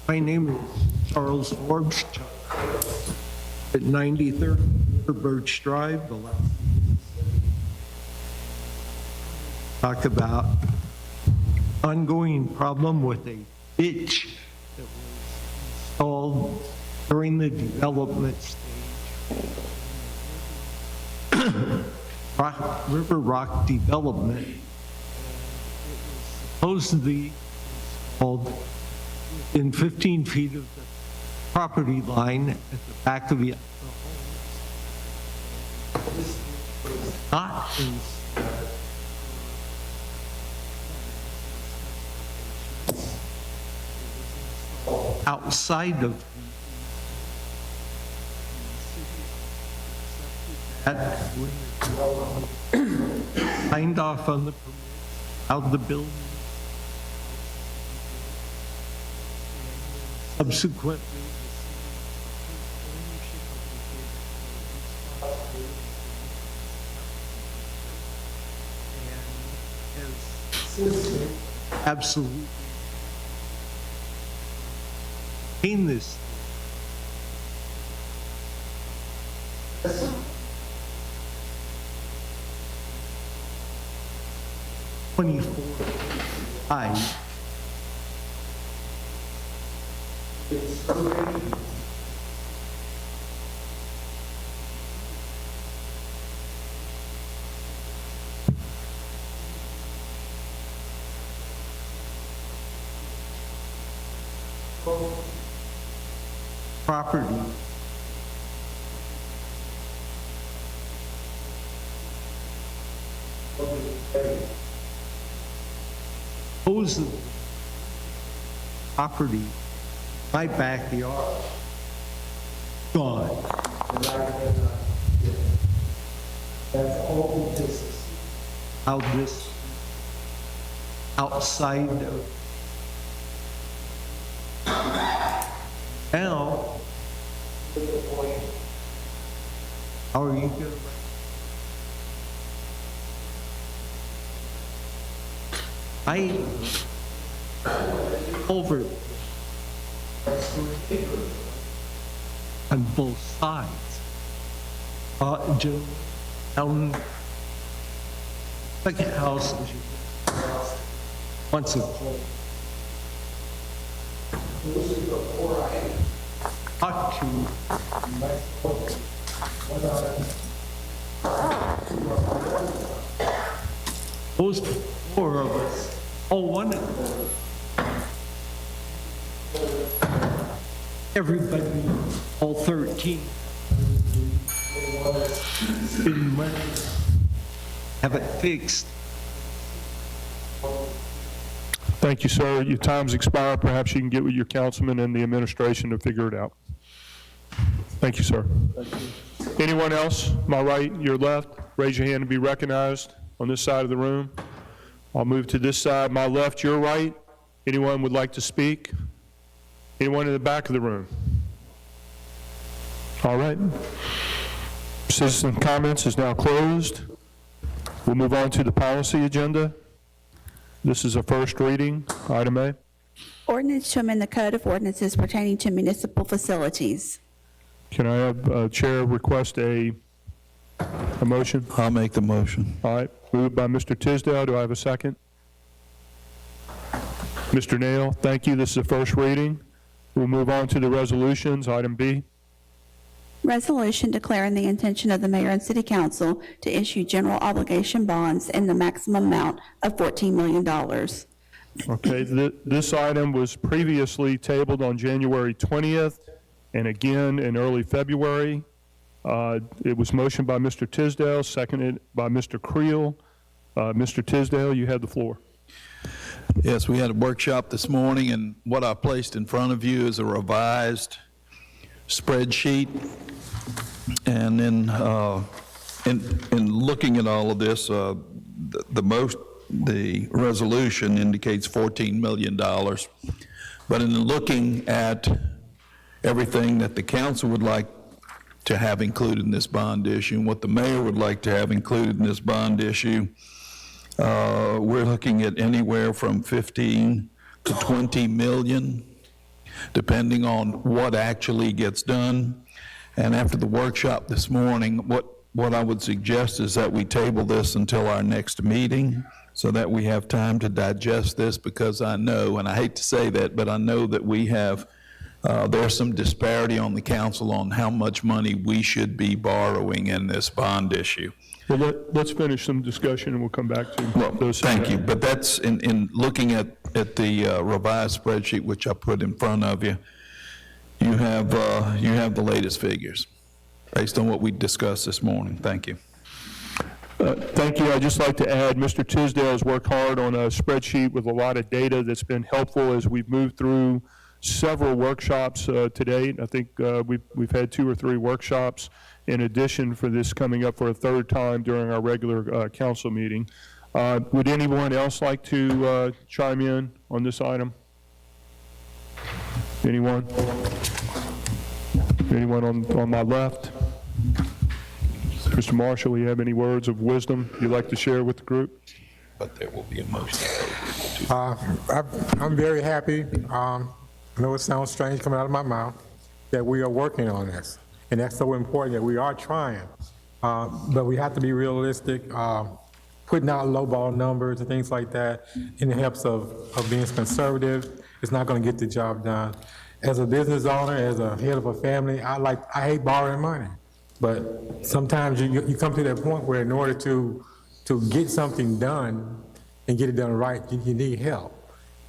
My name is Charles Forbes, at 93rd Birch Drive, Biloxi. Talk about ongoing problem with a ditch that was installed during the development stage. River Rock development. It was supposedly installed in 15 feet of the property line at the back of the home. This was not installed outside of that signed off on the permit, out the building. Subsequently, absolutely in this. I property supposedly property, my backyard, gone. That's all this, how this outside of now, how are you going to over on both sides. Down second house as you once a home. Talk to those four of us. Oh, one of them. Everybody, all 13, in money, have it fixed. Thank you, sir. Your time's expired. Perhaps you can get with your councilman and the administration to figure it out. Thank you, sir. Thank you. Anyone else? My right, your left. Raise your hand to be recognized on this side of the room. I'll move to this side, my left, your right. Anyone would like to speak? Anyone in the back of the room? All right. Citizen comments is now closed. We'll move on to the policy agenda. This is a first reading, item A. Ordinance to amend the Code of Ordinances pertaining to municipal facilities. Can I have Chair request a motion? I'll make the motion. All right, moved by Mr. Tisdale. Do I have a second? Mr. Nail, thank you. This is a first reading. We'll move on to the resolutions, item B. Resolution declaring the intention of the mayor and city council to issue general obligation bonds in the maximum amount of $14 million. Okay, this item was previously tabled on January 20th and again in early February. It was motioned by Mr. Tisdale, seconded by Mr. Creel. Mr. Tisdale, you have the floor. Yes, we had a workshop this morning, and what I placed in front of you is a revised spreadsheet. And then in looking at all of this, the resolution indicates $14 million. But in looking at everything that the council would like to have included in this bond issue and what the mayor would like to have included in this bond issue, we're looking at anywhere from 15 to 20 million, depending on what actually gets done. And after the workshop this morning, what I would suggest is that we table this until our next meeting so that we have time to digest this, because I know, and I hate to say that, but I know that we have, there's some disparity on the council on how much money we should be borrowing in this bond issue. Well, let's finish some discussion and we'll come back to those. Thank you, but that's in looking at the revised spreadsheet, which I put in front of you, you have the latest figures based on what we discussed this morning. Thank you. Thank you. I'd just like to add, Mr. Tisdale has worked hard on a spreadsheet with a lot of data that's been helpful as we've moved through several workshops to date. I think we've had 2 or 3 workshops in addition for this coming up for a third time during our regular council meeting. Would anyone else like to chime in on this item? Anyone? Anyone on my left? Mr. Marshall, you have any words of wisdom you'd like to share with the group? But there will be a motion. I'm very happy. I know it sounds strange coming out of my mouth that we are working on this. And that's so important that we are trying. But we have to be realistic. Putting out lowball numbers and things like that in the helps of being conservative is not going to get the job done. As a business owner, as a head of a family, I hate borrowing money. But sometimes you come to that point where in order to get something done and get it done right, you need help.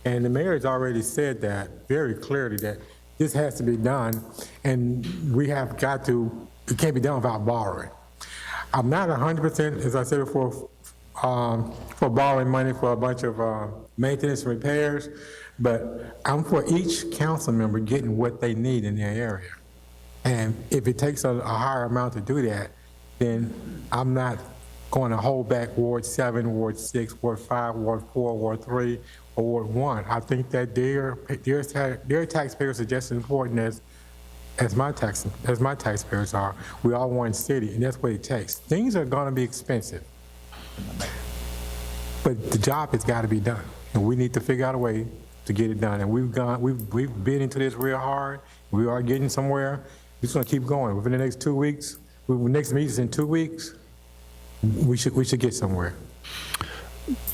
And the mayor has already said that very clearly, that this has to be done, and we have got to, it can't be done without borrowing. I'm not 100%, as I said before, for borrowing money for a bunch of maintenance and repairs, but I'm for each council member getting what they need in their area. And if it takes a higher amount to do that, then I'm not going to hold back Ward 7, Ward 6, Ward 5, Ward 4, Ward 3, or Ward 1. I think that their taxpayers are just as important as my taxpayers are. We all one city, and that's what it takes. Things are going to be expensive, but the job has got to be done, and we need to figure out a way to get it done. And we've been into this real hard. We are getting somewhere. We're just going to keep going. Within the next 2 weeks, the next meeting is in 2 weeks. We should get somewhere.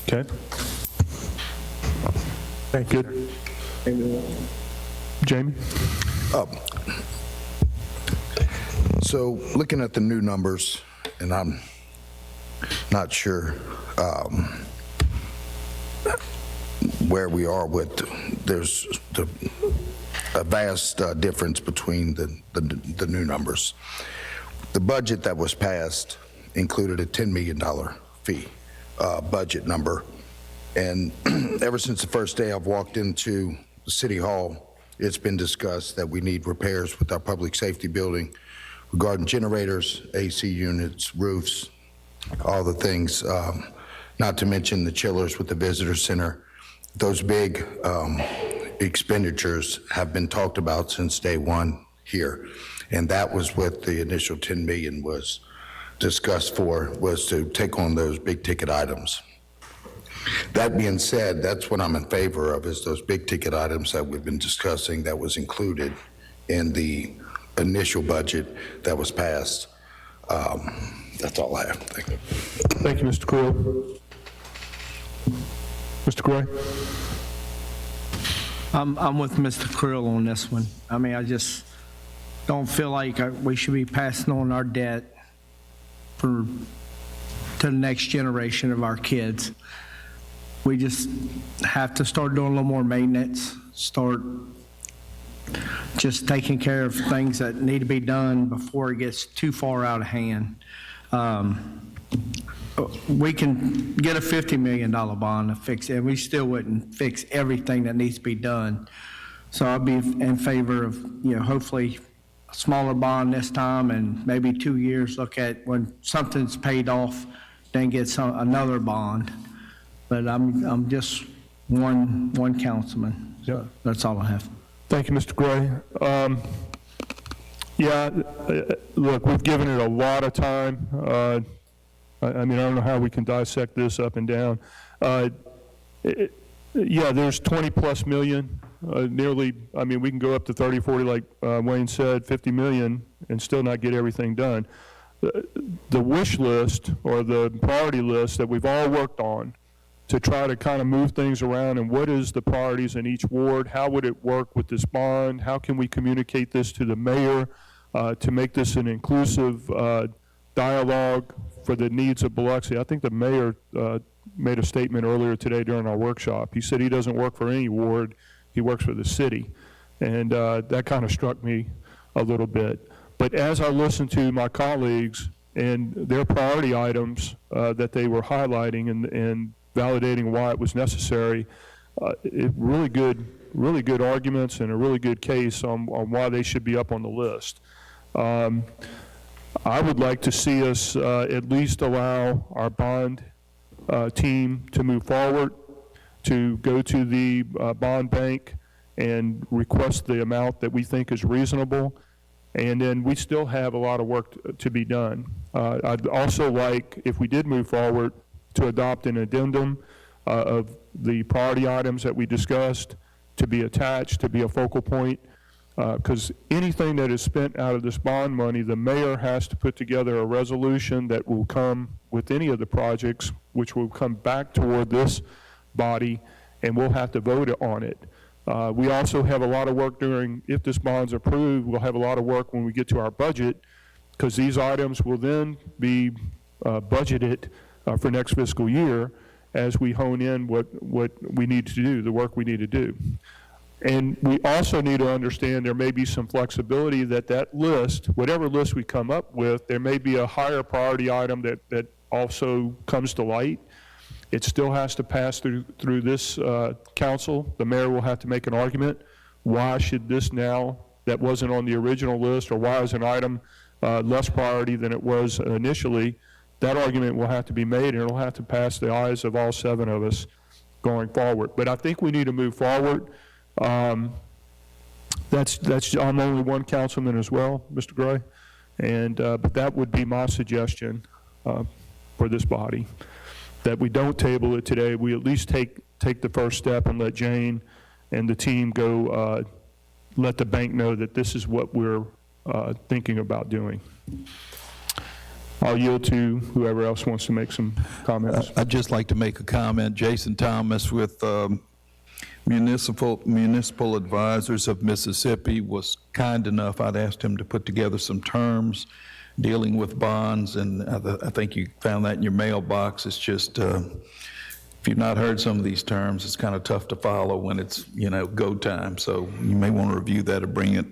Okay. Thank you. Jamie? So looking at the new numbers, and I'm not sure where we are with, there's a vast difference between the new numbers. The budget that was passed included a $10 million fee budget number. And ever since the first day I've walked into the City Hall, it's been discussed that we need repairs with our public safety building regarding generators, AC units, roofs, all the things not to mention the chillers with the visitor center. Those big expenditures have been talked about since day one here. And that was what the initial 10 million was discussed for, was to take on those big ticket items. That being said, that's what I'm in favor of, is those big ticket items that we've been discussing that was included in the initial budget that was passed. That's all I have. Thank you. Thank you, Mr. Creel. Mr. Gray? I'm with Mr. Creel on this one. I mean, I just don't feel like we should be passing on our debt to the next generation of our kids. We just have to start doing a little more maintenance, start just taking care of things that need to be done before it gets too far out of hand. We can get a $50 million bond to fix it, and we still wouldn't fix everything that needs to be done. So I'd be in favor of, hopefully a smaller bond this time, and maybe 2 years, look at when something's paid off, then get another bond. But I'm just one councilman. So that's all I have. Thank you, Mr. Gray. Look, we've given it a lot of time. I mean, I don't know how we can dissect this up and down. There's 20+ million, nearly, I mean, we can go up to 30, 40, like Wayne said, 50 million, and still not get everything done. The wish list, or the priority list that we've all worked on to try to kind of move things around, and what is the priorities in each ward, how would it work with this bond, how can we communicate this to the mayor to make this an inclusive dialogue for the needs of Biloxi. I think the mayor made a statement earlier today during our workshop. He said he doesn't work for any ward, he works for the city. And that kind of struck me a little bit. But as I listened to my colleagues and their priority items that they were highlighting and validating why it was necessary, really good arguments and a really good case on why they should be up on the list. I would like to see us at least allow our bond team to move forward, to go to the bond bank and request the amount that we think is reasonable. And then we still have a lot of work to be done. I'd also like, if we did move forward, to adopt an addendum of the priority items that we discussed to be attached, to be a focal point, because anything that is spent out of this bond money, the mayor has to put together a resolution that will come with any of the projects, which will come back toward this body, and we'll have to vote on it. We also have a lot of work if this bond's approved, we'll have a lot of work when we get to our budget, because these items will then be budgeted for next fiscal year as we hone in what we need to do, the work we need to do. And we also need to understand there may be some flexibility that list, whatever list we come up with, there may be a higher priority item that also comes to light. It still has to pass through this council. The mayor will have to make an argument. Why should this now, that wasn't on the original list, or why is an item less priority than it was initially? That argument will have to be made, and it'll have to pass the eyes of all 7 of us going forward. But I think we need to move forward. I'm only one councilman as well, Mr. Gray, and but that would be my suggestion for this body, that we don't table it today. We at least take the first step and let Jane and the team go let the bank know that this is what we're thinking about doing. I'll yield to whoever else wants to make some comments. I'd just like to make a comment. Jason Thomas with Municipal Advisors of Mississippi was kind enough. I'd asked him to put together some terms dealing with bonds, and I think you found that in your mailbox. It's just, if you've not heard some of these terms, it's kind of tough to follow when it's, go time. So you may want to review that or bring it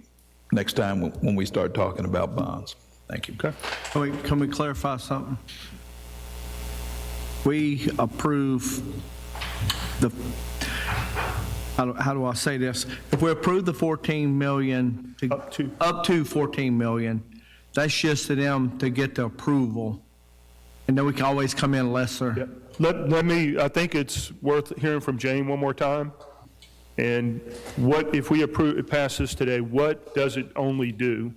next time when we start talking about bonds. Thank you. Okay. Can we clarify something? We approve how do I say this? If we approve the 14 million, up to 14 million, that's just to them to get the approval. And then we can always come in lesser. Yep. let me, I think it's worth hearing from Jane one more time. And what, if we pass this today, what does it only do?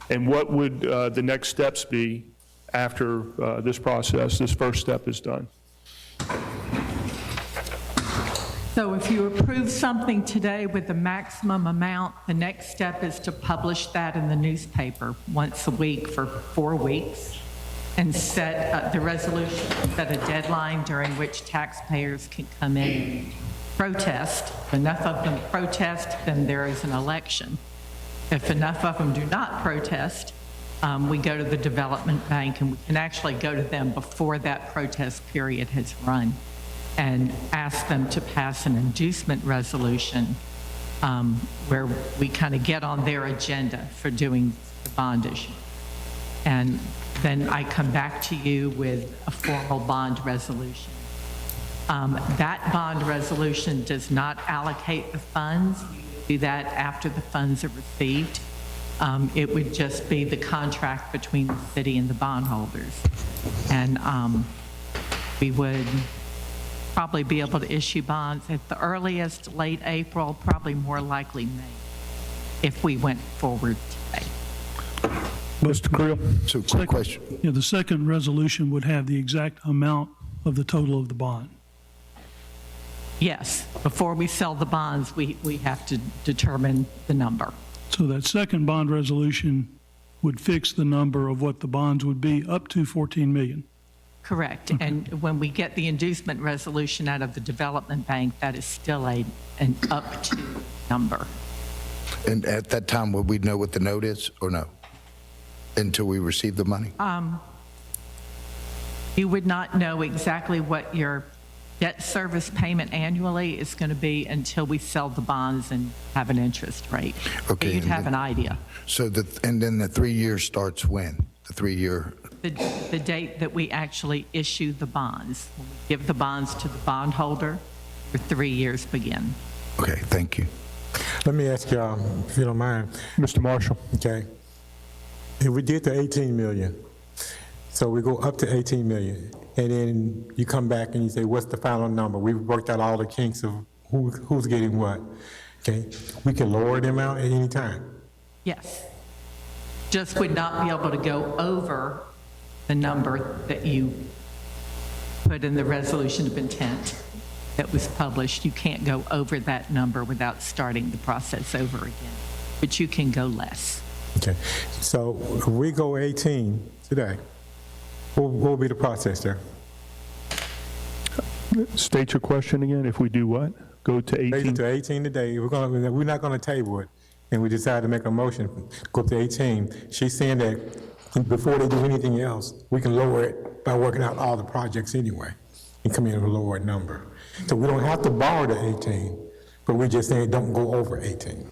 And what would the next steps be after this process, this first step is done? So if you approve something today with the maximum amount, the next step is to publish that in the newspaper once a week for 4 weeks and set the resolution, set a deadline during which taxpayers can come in and protest. If enough of them protest, then there is an election. If enough of them do not protest, we go to the development bank, and we can actually go to them before that protest period has run and ask them to pass an inducement resolution where we kind of get on their agenda for doing the bond issue. And then I come back to you with a formal bond resolution. That bond resolution does not allocate the funds. We do that after the funds are received. It would just be the contract between the city and the bondholders. And we would probably be able to issue bonds at the earliest, late April, probably more likely May, if we went forward today. Mr. Creel? So, quick question. Yeah, the second resolution would have the exact amount of the total of the bond. Yes, before we sell the bonds, we have to determine the number. So that second bond resolution would fix the number of what the bonds would be up to 14 million. Correct. And when we get the inducement resolution out of the development bank, that is still an up to number. And at that time, would we know what the note is, or no? Until we receive the money? You would not know exactly what your debt service payment annually is going to be until we sell the bonds and have an interest rate. Okay. You'd have an idea. So and then the 3 years starts when? The 3-year? The date that we actually issue the bonds. When we give the bonds to the bondholder, the 3 years begin. Okay, thank you. Let me ask y'all, if you don't mind. Mr. Marshall. Okay. If we did the 18 million, so we go up to 18 million, and then you come back and you say, what's the final number? We've worked out all the kinks of who's getting what. Okay? We can lower them out at any time. Yes. Just would not be able to go over the number that you put in the resolution of intent that was published. You can't go over that number without starting the process over again, but you can go less. Okay. So if we go 18 today, what will be the process there? State your question again. If we do what? Go to 18? To 18 today. We're not going to table it, and we decide to make a motion, go up to 18. She's saying that before they do anything else, we can lower it by working out all the projects anyway and come in with a lower number. So we don't have to borrow the 18, but we just saying don't go over 18.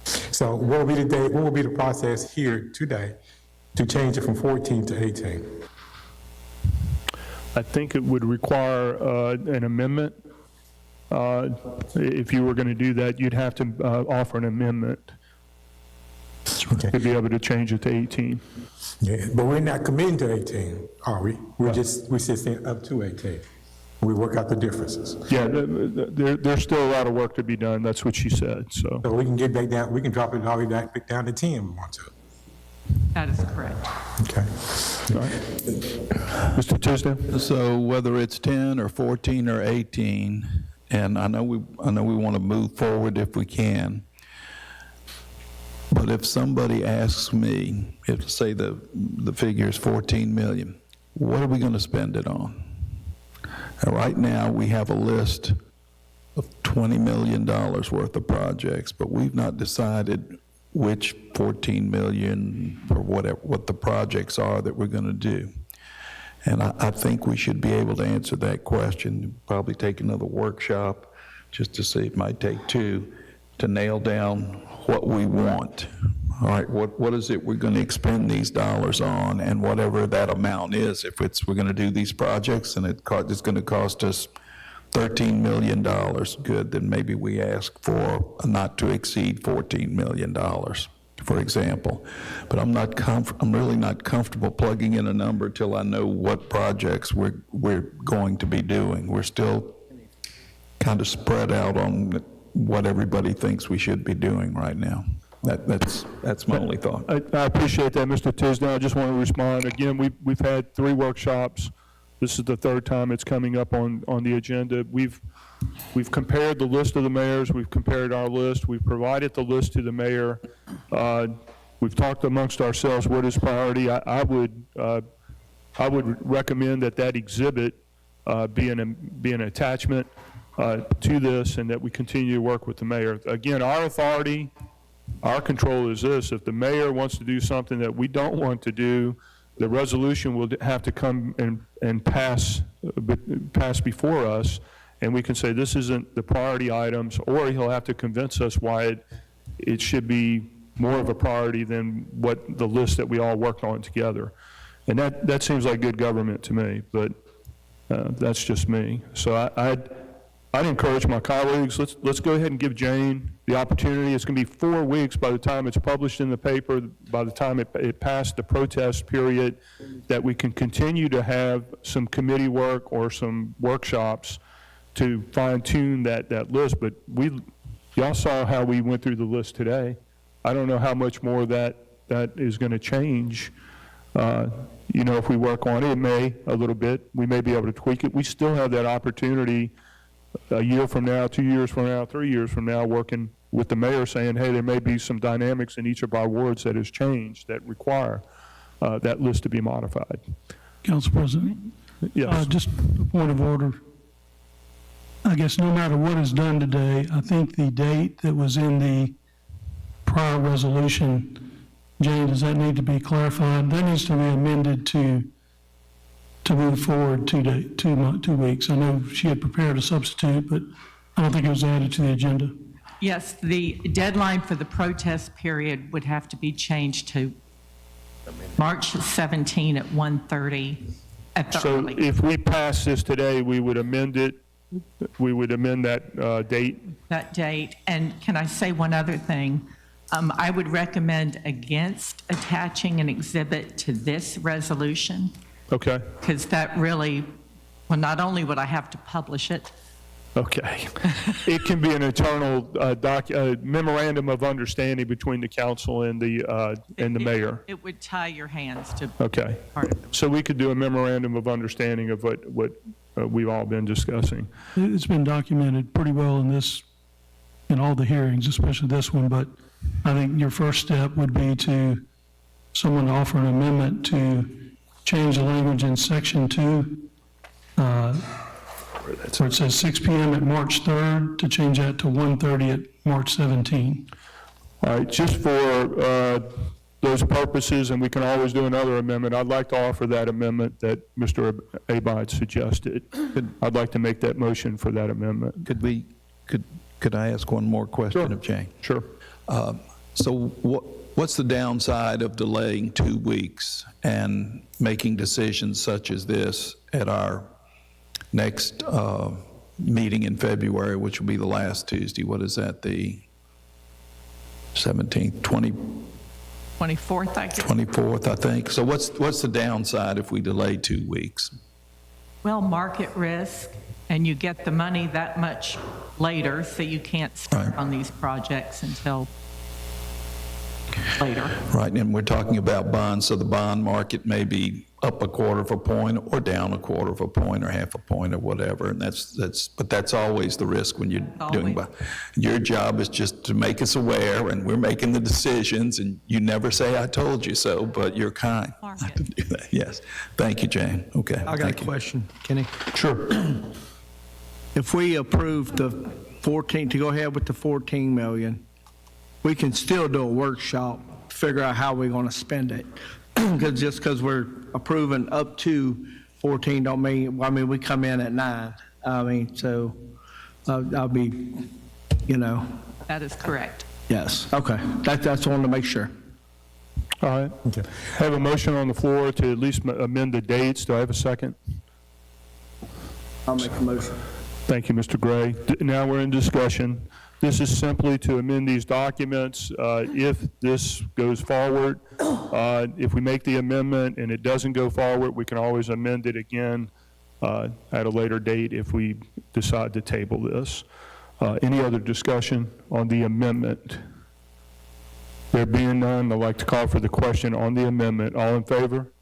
So what will be the date? What will be the process here today to change it from 14 to 18? I think it would require an amendment. If you were going to do that, you'd have to offer an amendment to be able to change it to 18. Yeah, but we're not committing to 18, are we? We're just saying up to 18. We work out the differences. Yeah, there's still a lot of work to be done. That's what she said. So we can get back down. We can drop it all the way back down to 10 if we want to. That is correct. Okay. All right. Mr. Tisdale? So whether it's 10 or 14 or 18, and I know we want to move forward if we can, but if somebody asks me, if say the figure is 14 million, what are we going to spend it on? Now, right now, we have a list of $20 million worth of projects, but we've not decided which 14 million or what the projects are that we're going to do. And I think we should be able to answer that question, probably take another workshop just to see, it might take 2, to nail down what we want. All right, what is it we're going to expend these dollars on, and whatever that amount is. If we're going to do these projects and it's going to cost us $13 million, good, then maybe we ask for not to exceed $14 million. for example. But I'm really not comfortable plugging in a number till I know what projects we're going to be doing. We're still kind of spread out on what everybody thinks we should be doing right now. That's my only thought. I appreciate that, Mr. Tisdale. I just want to respond. Again, we've had 3 workshops. This is the 3rd time it's coming up on the agenda. We've compared the list of the mayors. We've compared our list. We've provided the list to the mayor. We've talked amongst ourselves what is priority. I would recommend that exhibit be an attachment to this, and that we continue to work with the mayor. Again, our authority, our control is this: if the mayor wants to do something that we don't want to do, the resolution will have to come and pass before us, and we can say this isn't the priority items, or he'll have to convince us why it should be more of a priority than what the list that we all worked on together. And that seems like good government to me, but that's just me. So I'd encourage my colleagues, let's go ahead and give Jane the opportunity. It's going to be 4 weeks by the time it's published in the paper, by the time it passed the protest period, that we can continue to have some committee work or some workshops to fine-tune that list. But y'all saw how we went through the list today. I don't know how much more that is going to change. If we work on it, it may a little bit. We may be able to tweak it. We still have that opportunity a year from now, 2 years from now, 3 years from now, working with the mayor saying, hey, there may be some dynamics in each of our wards that has changed that require that list to be modified. Council President? Yes. Just a point of order. I guess no matter what is done today, I think the date that was in the prior resolution, Jane, does that need to be clarified? That needs to be amended to move forward 2 weeks. I know she had prepared a substitute, but I don't think it was added to the agenda. Yes, the deadline for the protest period would have to be changed to March 17 at 1:30 at the So earliest. if we pass this today, we would amend it. We would amend that date. That date. And can I say one other thing? I would recommend against attaching an exhibit to this resolution, Okay. because that really, well, not only would I have to publish it. Okay. It can be an internal memorandum of understanding between the council and the mayor. It would tie your hands to Okay. part of it. So we could do a memorandum of understanding of what we've all been discussing. It's been documented pretty well in all the hearings, especially this one, but I think your first step would be to someone offer an amendment to change the language in section 2, where it says 6 p.m. at March 3rd, to change that to 1:30 at March 17. All right, just for those purposes, and we can always do another amendment, I'd like to offer that amendment that Mr. Abide suggested. I'd like to make that motion for that amendment. Could I ask one more question of Jane? Sure. So what's the downside of delaying 2 weeks and making decisions such as this at our next meeting in February, which will be the last Tuesday? What is that, the 17th, 24th, I guess. 24th, I think. So what's the downside if we delay 2 weeks? Well, market risk, and you get the money that much later, so you can't start on these projects until later. Right, and we're talking about bonds, so the bond market may be up 1/4 of a point or down 1/4 of a point or 1/2 a point or whatever, and that's always the risk when you're doing bond. Your job is just to make us aware, and we're making the decisions, and you never say, I told you so, but you're kind not to do that. Yes. Thank you, Jane. Okay. I got a question, Kenny. Sure. If we approve to go ahead with the 14 million, we can still do a workshop to figure out how we're going to spend it. Because just because we're approving up to 14 don't mean, we come in at 9. So I'll be, That is correct. Yes, okay. That's wanted to make sure. All right. Okay. I have a motion on the floor to at least amend the dates. Do I have a second? I'll make a motion. Thank you, Mr. Gray. Now we're in discussion. This is simply to amend these documents. If this goes forward, if we make the amendment and it doesn't go forward, we can always amend it again at a later date if we decide to table this. Any other discussion on the amendment? There being none, I'd like to call for the question on the amendment. All in favor?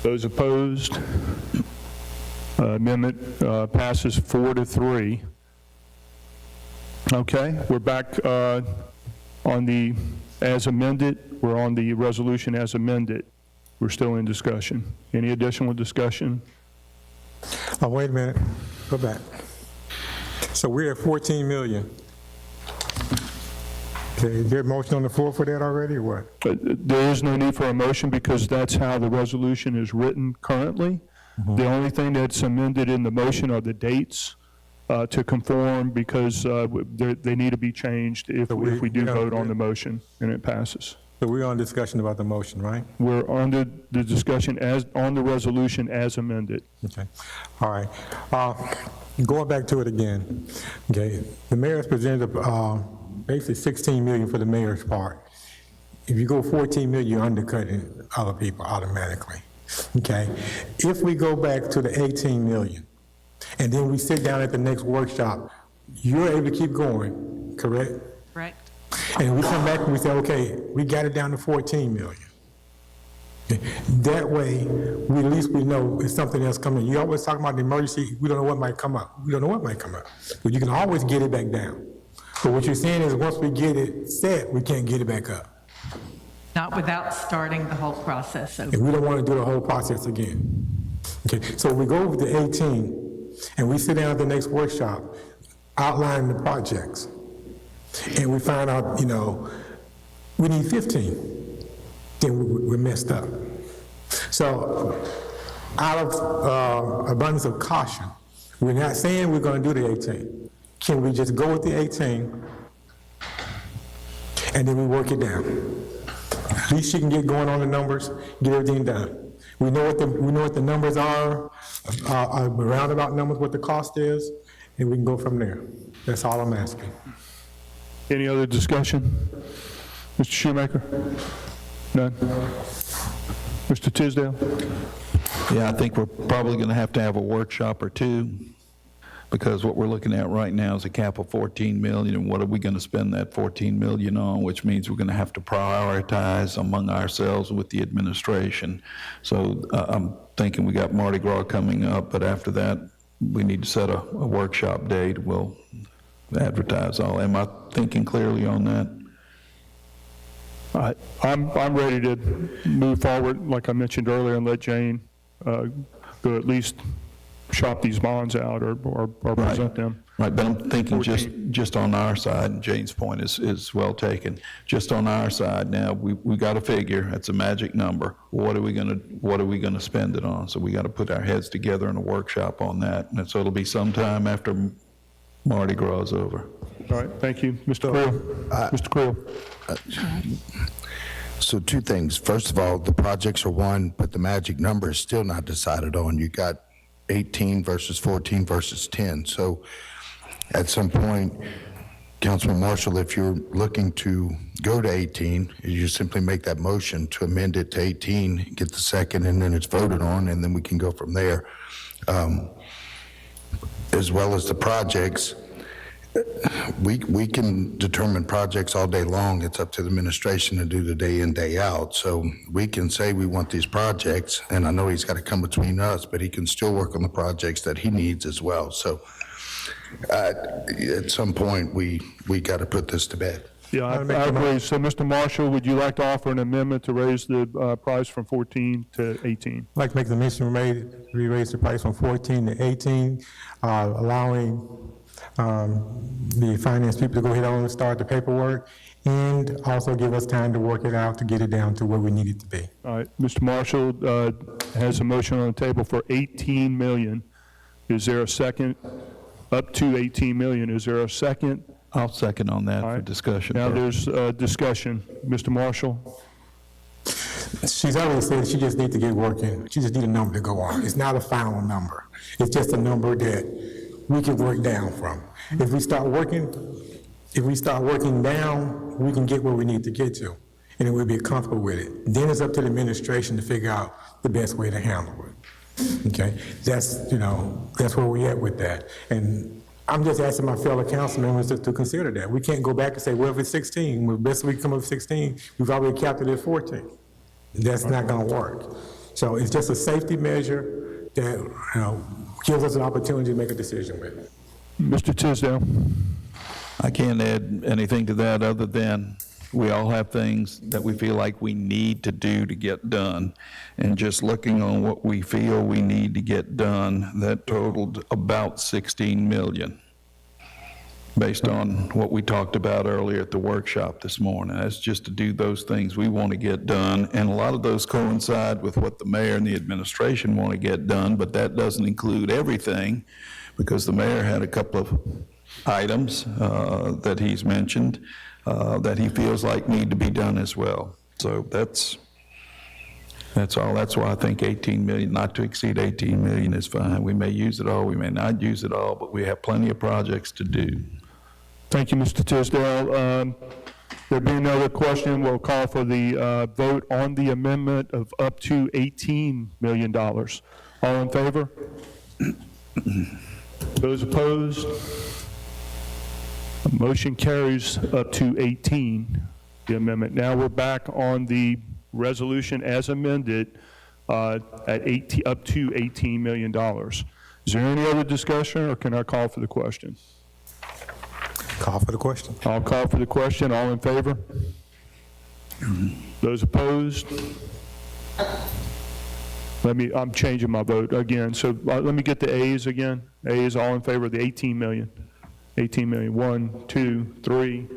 Those opposed? Amendment passes 4-3. Okay, we're back on the as amended. We're on the resolution as amended. We're still in discussion. Any additional discussion? Oh, wait a minute. Go back. So we're at 14 million. Okay, is there a motion on the floor for that already, or what? There is no need for a motion because that's how the resolution is written currently. The only thing that's amended in the motion are the dates to conform because they need to be changed if we do vote on the motion and it passes. So we're on discussion about the motion, right? We're under the discussion on the resolution as amended. Okay. All right. Going back to it again. Okay. The mayor has presented basically 16 million for the mayor's part. If you go 14 million, you're undercutting other people automatically. Okay. If we go back to the 18 million, and then we sit down at the next workshop, you're able to keep going, correct? Correct. And we come back and we say, okay, we got it down to 14 million. Okay. That way, we at least we know if something else coming. You always talk about the emergency, we don't know what might come up. We don't know what might come up. But you can always get it back down. But what you're saying is once we get it set, we can't get it back up. Not without starting the whole process over. And we don't want to do the whole process again. Okay, so we go over to 18, and we sit down at the next workshop, outlining the projects, and we find out, we need 15. Then we're messed up. So, out of abundance of caution, we're not saying we're going to do the 18. Can we just go with the 18, and then we work it down? At least you can get going on the numbers, get everything done. We know what the numbers are, roundabout numbers, what the cost is, and we can go from there. That's all I'm asking. Any other discussion? Mr. Shoemaker? None? Mr. Tisdale? Yeah, I think we're probably going to have a workshop or two, because what we're looking at right now is a cap of 14 million, and what are we going to spend that 14 million on, which means we're going to have to prioritize among ourselves with the administration. So I'm thinking we got Mardi Gras coming up, but after that, we need to set a workshop date. We'll advertise all. Am I thinking clearly on that? I'm ready to move forward, like I mentioned earlier, and let Jane go at least shop these bonds out or present them. Right, but I'm thinking just on our side, and Jane's point is well taken. Just on our side now, we got a figure. That's a magic number. What are we gonna spend it on? So we got to put our heads together in a workshop on that. And so it'll be sometime after Mardi Gras is over. All right, thank you, Mr. Creel. Mr. Creel. So two things. First of all, the projects are one, but the magic number is still not decided on. You got 18 versus 14 versus 10. So at some point, Councilman Marshall, if you're looking to go to 18, you simply make that motion to amend it to 18, get the second, and then it's voted on, and then we can go from there. As well as the projects, we can determine projects all day long. It's up to the administration to do the day in, day out. So we can say we want these projects, and I know he's got to come between us, but he can still work on the projects that he needs as well. So at some point, we got to put this to bed. Yeah, I agree. So, Mr. Marshall, would you like to offer an amendment to raise the price from 14 to 18? I'd like to make the motion we raise the price from 14 to 18, allowing the finance people to go ahead and start the paperwork, and also give us time to work it out to get it down to where we need it to be. All right, Mr. Marshall has a motion on the table for 18 million. Is there a second? Up to 18 million. Is there a second? I'll second on that for discussion. Now there's discussion. Mr. Marshall? She's already said she just needs to get working. She just needs a number to go on. It's not a final number. It's just a number that we can work down from. If we start working down, we can get where we need to get to, and we'll be comfortable with it. Then it's up to the administration to figure out the best way to handle it. Okay, that's where we at with that. And I'm just asking my fellow council members to consider that. We can't go back and say, well, if it's 16, the best we come up with 16, we've already capped it at 14. That's not gonna work. So it's just a safety measure that, gives us an opportunity to make a decision with it. Mr. Tisdale. I can't add anything to that other than we all have things that we feel like we need to do to get done. And just looking on what we feel we need to get done, that totaled about 16 million, based on what we talked about earlier at the workshop this morning. That's just to do those things we want to get done. And a lot of those coincide with what the mayor and the administration want to get done, but that doesn't include everything, because the mayor had a couple of items that he's mentioned that he feels like need to be done as well. So that's all. That's why I think 18 million, not to exceed 18 million is fine. We may use it all, we may not use it all, but we have plenty of projects to do. Thank you, Mr. Tisdale. There being no other question, we'll call for the vote on the amendment of up to $18 million. All in favor? Those opposed? Motion carries up to 18, the amendment. Now we're back on the resolution as amended at up to $18 million. Is there any other discussion, or can I call for the question? Call for the question. I'll call for the question. All in favor? Those opposed? I'm changing my vote again. So let me get the A's again. A's, all in favor of the 18 million. 18 million. 1, 2, 3,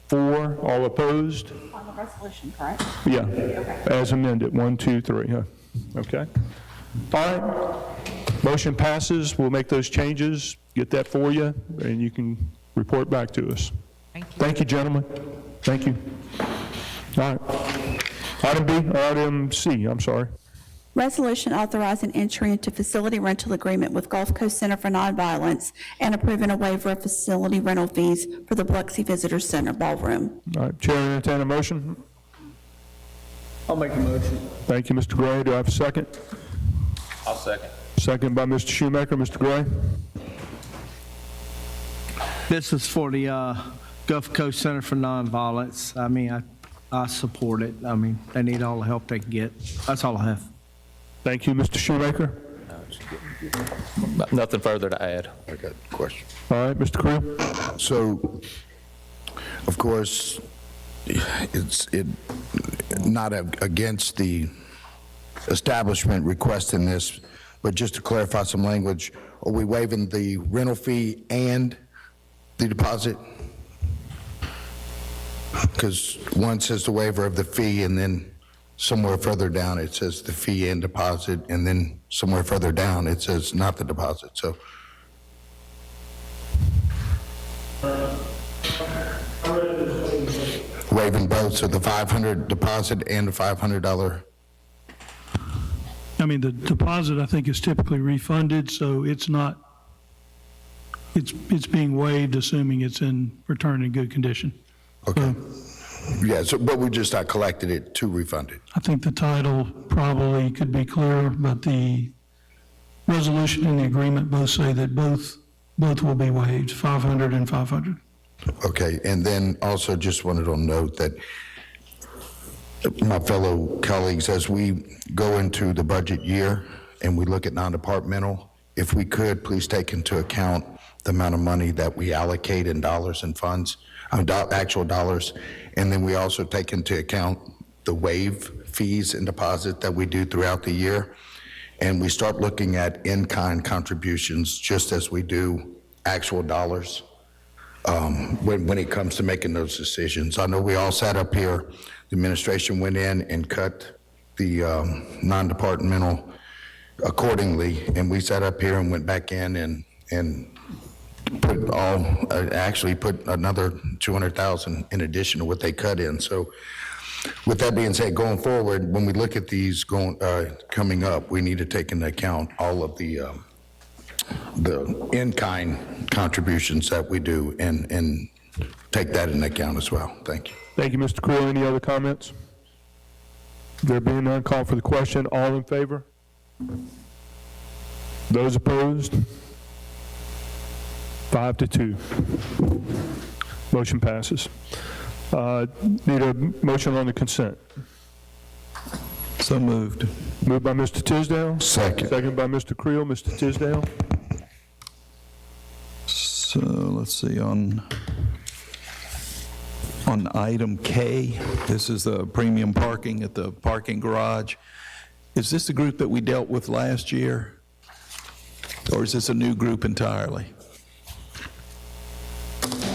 4. All opposed? On the resolution, correct? Yeah. Okay. As amended. 1, 2, 3. Huh? Okay. All right. Motion passes. We'll make those changes, get that for you, and you can report back to us. Thank you. Thank you, gentlemen. Thank you. All right. Item C, I'm sorry. Resolution authorizing entry into facility rental agreement with Gulf Coast Center for Nonviolence and approving a waiver of facility rental fees for the Biloxi Visitor Center Ballroom. All right, Chair, entertain a motion. I'll make a motion. Thank you, Mr. Gray. Do I have a second? I'll second. Second by Mr. Shoemaker. Mr. Gray? This is for the Gulf Coast Center for Nonviolence. I mean, I support it. I mean, they need all the help they can get. That's all I have. Thank you, Mr. Shoemaker. Nothing further to add. I got a question. All right, Mr. Creel. So, of course, it's not against the establishment requesting this, but just to clarify some language, are we waiving the rental fee and the deposit? Because one says the waiver of the fee, and then somewhere further down it says the fee and deposit, and then somewhere further down it says not the deposit. So waiving both, so the 500 deposit and the $500. I mean, the deposit, I think, is typically refunded, so it's not, it's being waived, assuming it's returned in good condition. Okay. Yeah, so, but we just not collected it to refund it. I think the title probably could be clearer, but the resolution and the agreement both say that both will be waived, 500 and 500. Okay, and then also just wanted to note that my fellow colleagues, as we go into the budget year and we look at non-departmental, if we could, please take into account the amount of money that we allocate in dollars and funds, actual dollars, and then we also take into account the waive fees and deposit that we do throughout the year, and we start looking at in-kind contributions just as we do actual dollars when it comes to making those decisions. I know we all sat up here, the administration went in and cut the non-departmental accordingly, and we sat up here and went back in and actually put another $200,000 in addition to what they cut in. So with that being said, going forward, when we look at these coming up, we need to take into account all of the in-kind contributions that we do and take that into account as well. Thank you. Thank you, Mr. Creel. Any other comments? There being none, call for the question. All in favor? Those opposed? 5-2. Motion passes. Need a motion on the consent. So moved. Moved by Mr. Tisdale. Second. Second by Mr. Creel. Mr. Tisdale. So let's see, on item K, this is the premium parking at the parking garage. Is this the group that we dealt with last year? Or is this a new group entirely?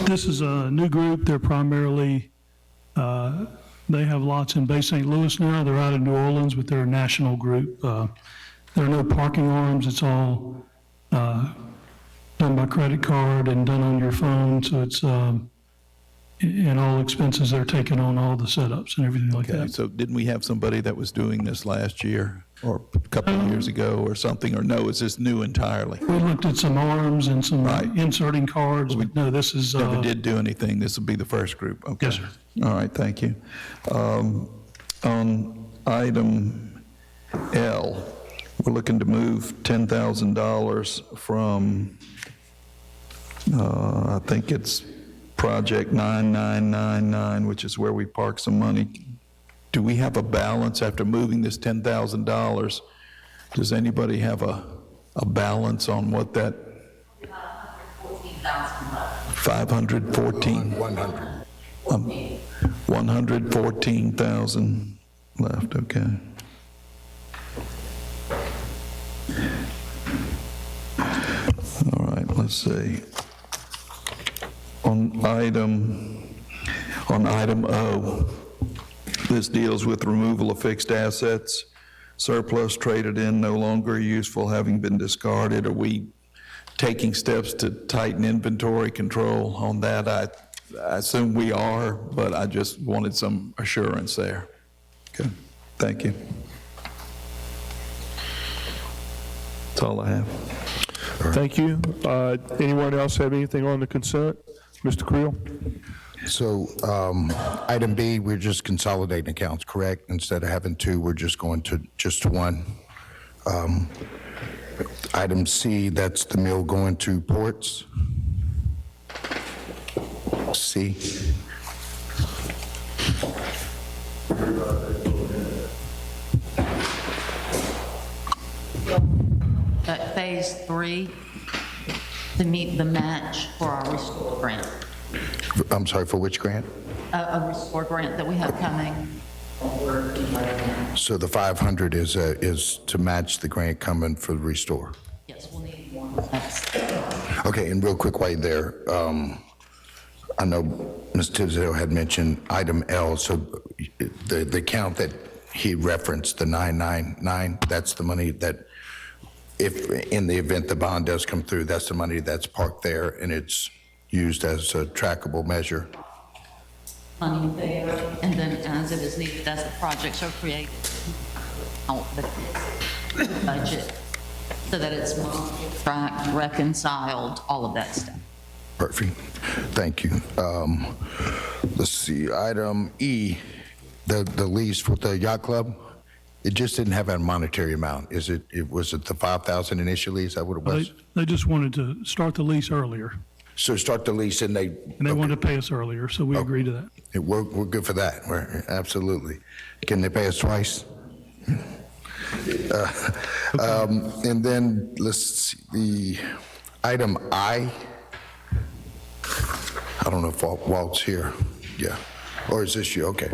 This is a new group. They're primarily, they have lots in Bay St. Louis now. They're out in New Orleans, but they're a national group. There are no parking arms. It's all done by credit card and done on your phone. So it's, and all expenses, they're taking on all the setups and everything like Okay, that. so didn't we have somebody that was doing this last year or a couple of years ago or something? Or no, is this new entirely? We looked at some arms and some inserting cards, but no, this is. Never did do anything. This will be the first group. Okay. Yes, sir. All right, thank you. On item L, we're looking to move $10,000 from, I think it's Project 9999, which is where we park some money. Do we have a balance after moving this $10,000? Does anybody have a balance on what that? 514. 100. 114,000 left, okay. All right, let's see. On item O, this deals with removal of fixed assets, surplus traded in, no longer useful, having been discarded. Are we taking steps to tighten inventory control on that? I assume we are, but I just wanted some assurance there. Okay, thank you. That's all I have. Thank you. Anyone else have anything on the consent? Mr. Creel? So item B, we're just consolidating accounts, correct? Instead of having two, we're just going to just one. Item C, that's the mill going to ports. C. At phase 3, to meet the match for our Restore grant. I'm sorry, for which grant? A Restore grant that we have coming. So the 500 is to match the grant coming for the Restore? Yes, we'll need one. That's Okay, and real quick while you're there, I know Ms. Tisdale had mentioned item L, so the account that he referenced, the 999, that's the money that, if in the event the bond does come through, that's the money that's parked there and it's used as a trackable measure. money there, and then as it is needed, as the projects are created, out the budget, so that it's tracked, reconciled, all of that stuff. Perfect. Thank you. Let's see, item E, the lease for the yacht club. It just didn't have a monetary amount. Was it the 5,000 initially? Is that what it was? They just wanted to start the lease earlier, So start the lease and they. and they wanted to pay us earlier, so we agreed to that. We're good for that. Absolutely. Can they pay us twice? And then let's see, the item I don't know if Walt's here. Yeah. Or is this you? Okay.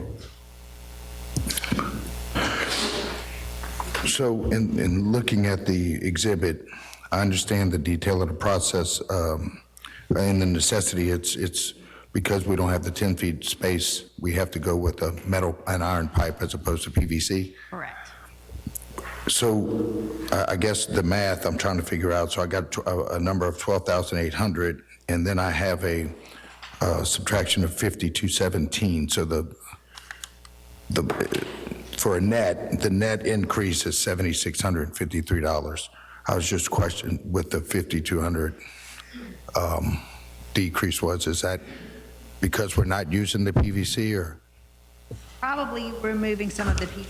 So in looking at the exhibit, I understand the detail of the process and the necessity. It's because we don't have the 10 feet space, we have to go with a metal and iron pipe as opposed to PVC. Correct. So I guess the math I'm trying to figure out, so I got a number of 12,800, and then I have a subtraction of 5,217. So for a net, the net increase is $7,653. I was just questioning what the 5,200 decrease was. Is that because we're not using the PVC or? Probably removing some of the PVC.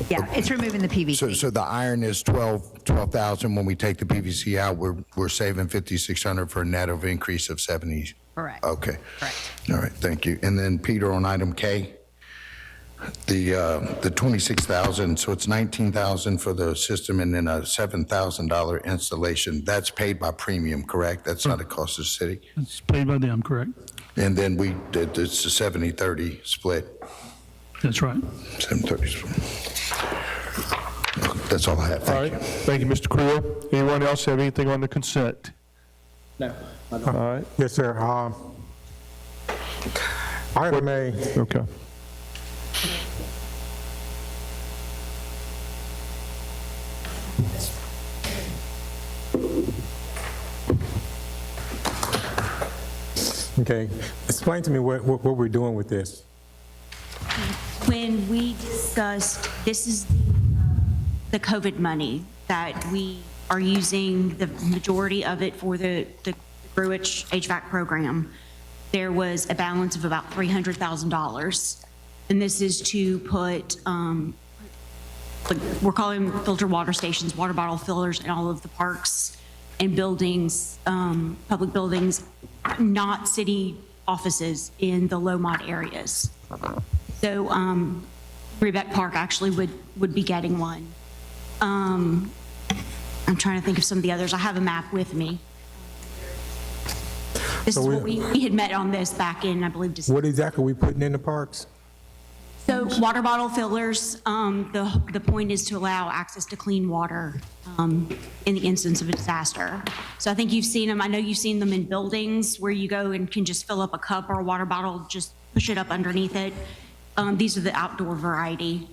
Yeah, it's removing the PVC. So the iron is 12,000. When we take the PVC out, we're saving 5,600 for a net of increase of 70. Correct. Okay. Correct. All right, thank you. And then Peter, on item K, the 26,000, so it's 19,000 for the system and then a $7,000 installation. That's paid by premium, correct? That's not a cost of the city? It's paid by them, correct? And then it's a 70-30 split. That's right. 70-30 split. That's all I have. All right, thank you, Mr. Creel. Anyone else have anything on the consent? No. All right, Yes, sir. Item A, okay. okay. Explain to me what we're doing with this. When we discussed, this is the COVID money that we are using, the majority of it for the Greenwich HVAC program. There was a balance of about $300,000. And this is to put, we're calling them filtered water stations, water bottle fillers in all of the parks and buildings, public buildings, not city offices in the low mod areas. So Rebec Park actually would be getting one. I'm trying to think of some of the others. I have a map with me. This is what we had met on this back in, I believe, December. What exactly are we putting in the parks? So water bottle fillers, the point is to allow access to clean water in the instance of a disaster. So I think you've seen them. I know you've seen them in buildings where you go and can just fill up a cup or a water bottle, just push it up underneath it. These are the outdoor variety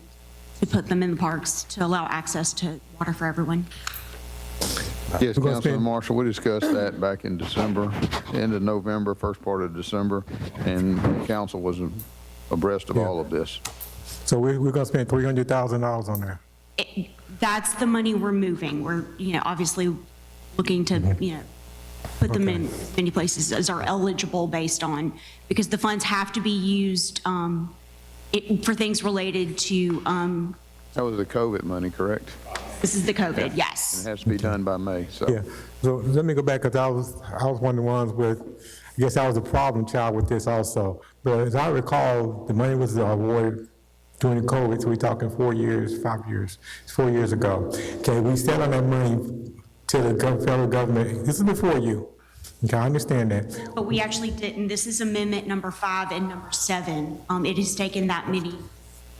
to put them in the parks to allow access to water for everyone. Yes, Councilman Marshall, we discussed that back in December, end of November, first part of December, and the council was abreast of all of this. So we're going to spend $300,000 on that. That's the money we're moving. We're, obviously looking to, put them in as many places as are eligible based on, because the funds have to be used for things related to. That was the COVID money, correct? This is the COVID, yes. And it has to be done by May, so. Yeah, so let me go back, because I was one of the ones with, I guess I was a problem child with this also. But as I recall, the money was awarded during COVID, so we're talking 4 years, 5 years, it's 4 years ago. Okay, we sat on that money to the federal government, this is before you. Okay, I understand that. But we actually didn't. This is amendment number 5 and number 7. It has taken that many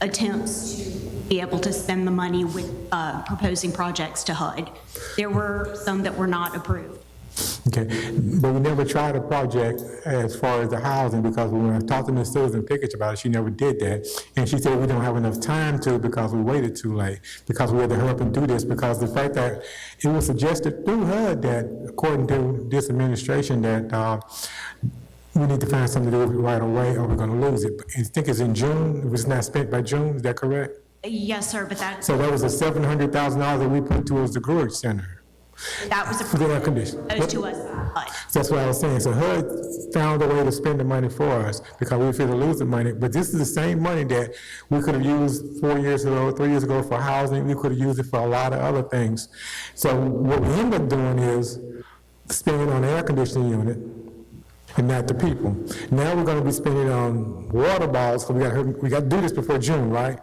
attempts to be able to spend the money with proposing projects to HUD. There were some that were not approved. Okay, but we never tried a project as far as the housing, because when I talked to Ms. Susan Pickett about it, she never did that. And she said we don't have enough time to, because we waited too late, because we had to hurry up and do this, because the fact that it was suggested through HUD that, according to this administration, that we need to find something to do with it right away or we're going to lose it. But I think it's in June, it was not spent by June, is that correct? Yes, sir, but that. So that was the $700,000 that we put towards the Greenwich Center. That was For the air conditioning. Those to us, HUD. So that's what I was saying. So HUD found a way to spend the money for us because we fear to lose the money. But this is the same money that we could have used 4 years ago, 3 years ago for housing. We could have used it for a lot of other things. So what we end up doing is spending on the air conditioning unit and not the people. Now we're going to be spending on water bottles, because we got to do this before June, right?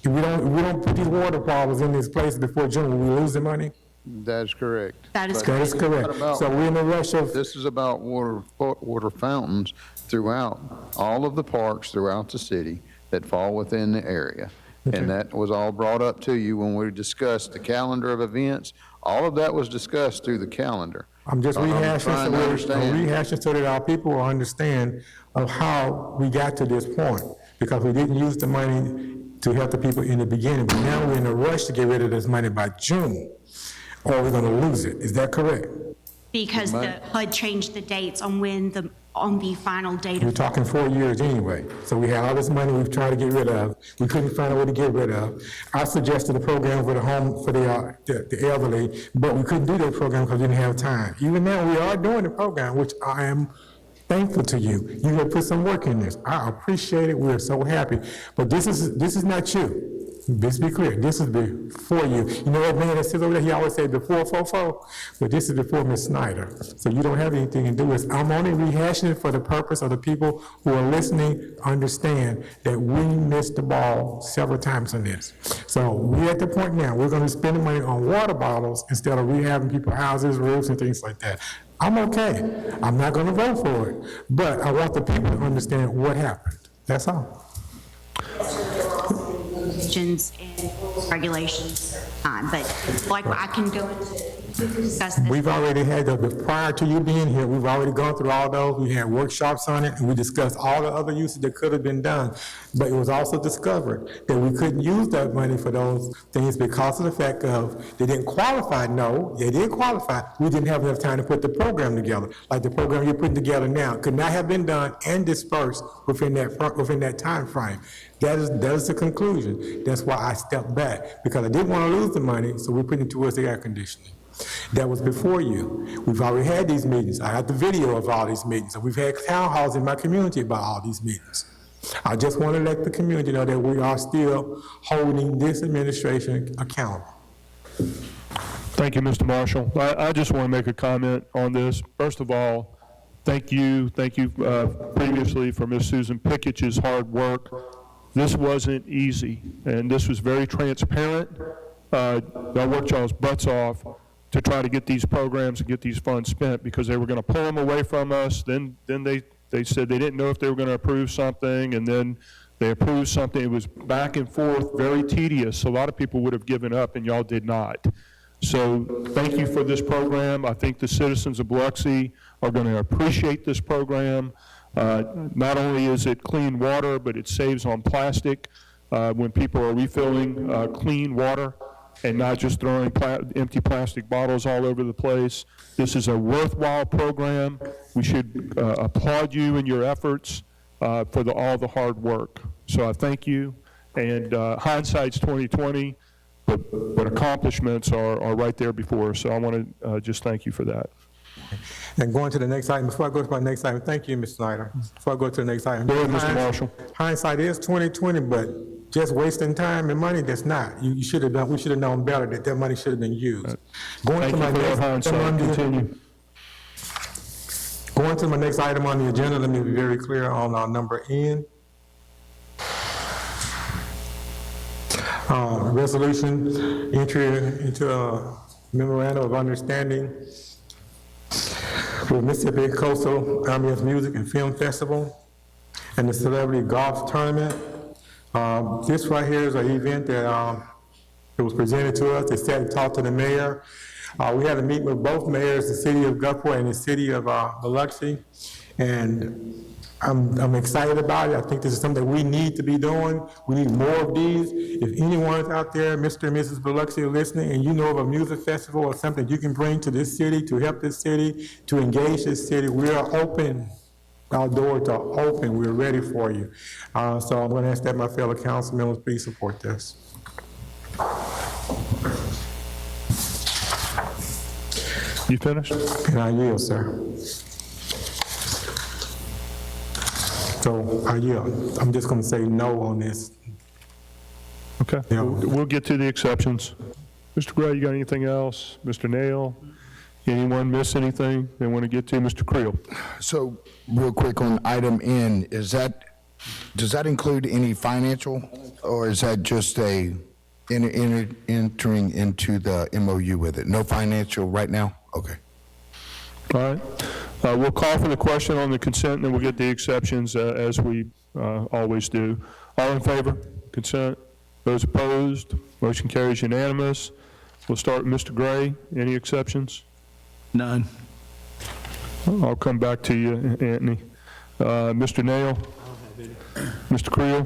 If we don't put these water bottles in this place before June, will we lose the money? That is correct. That is correct. That is correct. So we're in a rush of. This is about water fountains throughout all of the parks throughout the city that fall within the area. Okay. And that was all brought up to you when we discussed the calendar of events. All of that was discussed through the calendar. I'm just rehashing so that our people will understand of how we got to this point, because we didn't use the money to help the people in the beginning, but now we're in a rush to get rid of this money by June, or we're going to lose it. Is that correct? because the HUD changed the dates on when on the final date We're of. talking 4 years anyway. So we had all this money we've tried to get rid of. We couldn't find a way to get rid of. I suggested a program for the home, for the elderly, but we couldn't do that program because we didn't have time. Even now, we are doing the program, which I am thankful to you. You have put some work in this. I appreciate it. We're so happy. But this is not you. Let's be clear. This is before you. You know that man that sits over there, he always said before 4-4, but this is before Ms. Snyder. So you don't have anything to do with it. I'm only rehashing it for the purpose of the people who are listening understand that we missed the ball several times on this. So we're at the point now, we're going to spend the money on water bottles instead of rehabbing people's houses, roofs, and things like that. I'm okay. I'm not going to vote for it, but I want the people to understand what happened. That's all. And regulations time, but like I can go into discuss this. We've already had, prior to you being here, we've already gone through all those. We had workshops on it, and we discussed all the other uses that could have been done. But it was also discovered that we couldn't use that money for those things because of the fact of they didn't qualify. No, they did qualify. We didn't have enough time to put the program together. Like the program you're putting together now could not have been done and dispersed within that time frame. That is the conclusion. That's why I stepped back, because I didn't want to lose the money, so we put it towards the air conditioning. That was before you. We've already had these meetings. I have the video of all these meetings. We've had town halls in my community about all these meetings. I just want to let the community know that we are still holding this administration accountable. Thank you, Mr. Marshall. I just want to make a comment on this. First of all, thank you previously for Ms. Susan Pickett's hard work. This wasn't easy, and this was very transparent. I worked y'all's butts off to try to get these programs and get these funds spent because they were going to pull them away from us. Then they said they didn't know if they were going to approve something, and then they approved something. It was back and forth, very tedious. A lot of people would have given up, and y'all did not. So thank you for this program. I think the citizens of Biloxi are going to appreciate this program. Not only is it clean water, but it saves on plastic when people are refilling clean water and not just throwing empty plastic bottles all over the place. This is a worthwhile program. We should applaud you in your efforts for all the hard work. So I thank you. And hindsight's 20/20, but accomplishments are right there before us. So I want to just thank you for that. And going to the next item, before I go to my next item, thank you, Ms. Snyder. Before I go to the next item. Go ahead, Mr. Marshall. Hindsight is 20/20, but just wasting time and money, that's not. We should have known better that money should have been used. Thank you for that hindsight. Continue. Going to my next item on the agenda, let me be very clear on our number N. Resolution, entry into a memorandum of understanding with Mississippi Coastal Ambient Music and Film Festival and the Celebrity Golf Tournament. This right here is an event that it was presented to us. They sat and talked to the mayor. We had a meeting with both mayors, the city of Gulfport and the city of Biloxi, and I'm excited about it. I think this is something that we need to be doing. We need more of these. If anyone's out there, Mr. and Mrs. Biloxi, listening, and you know of a music festival or something you can bring to this city, to help this city, to engage this city, we are open. Our doors are open. We're ready for you. So I'm going to ask that my fellow council members please support this. You finished? And I yield, sir. So I yield. I'm just going to say no on this. Okay. Yeah. We'll get to the exceptions. Mr. Gray, you got anything else? Mr. Nail? Anyone miss anything they want to get to? Mr. Creel? So real quick on item N, does that include any financial, or is that just entering into the MOU with it? No financial right now? Okay. All right. We'll call for the question on the consent, and then we'll get the exceptions as we always do. All in favor? Consent. Those opposed? Motion carries unanimous. We'll start with Mr. Gray. Any exceptions? None. I'll come back to you, Anthony. Mr. Nail? Mr. Creel?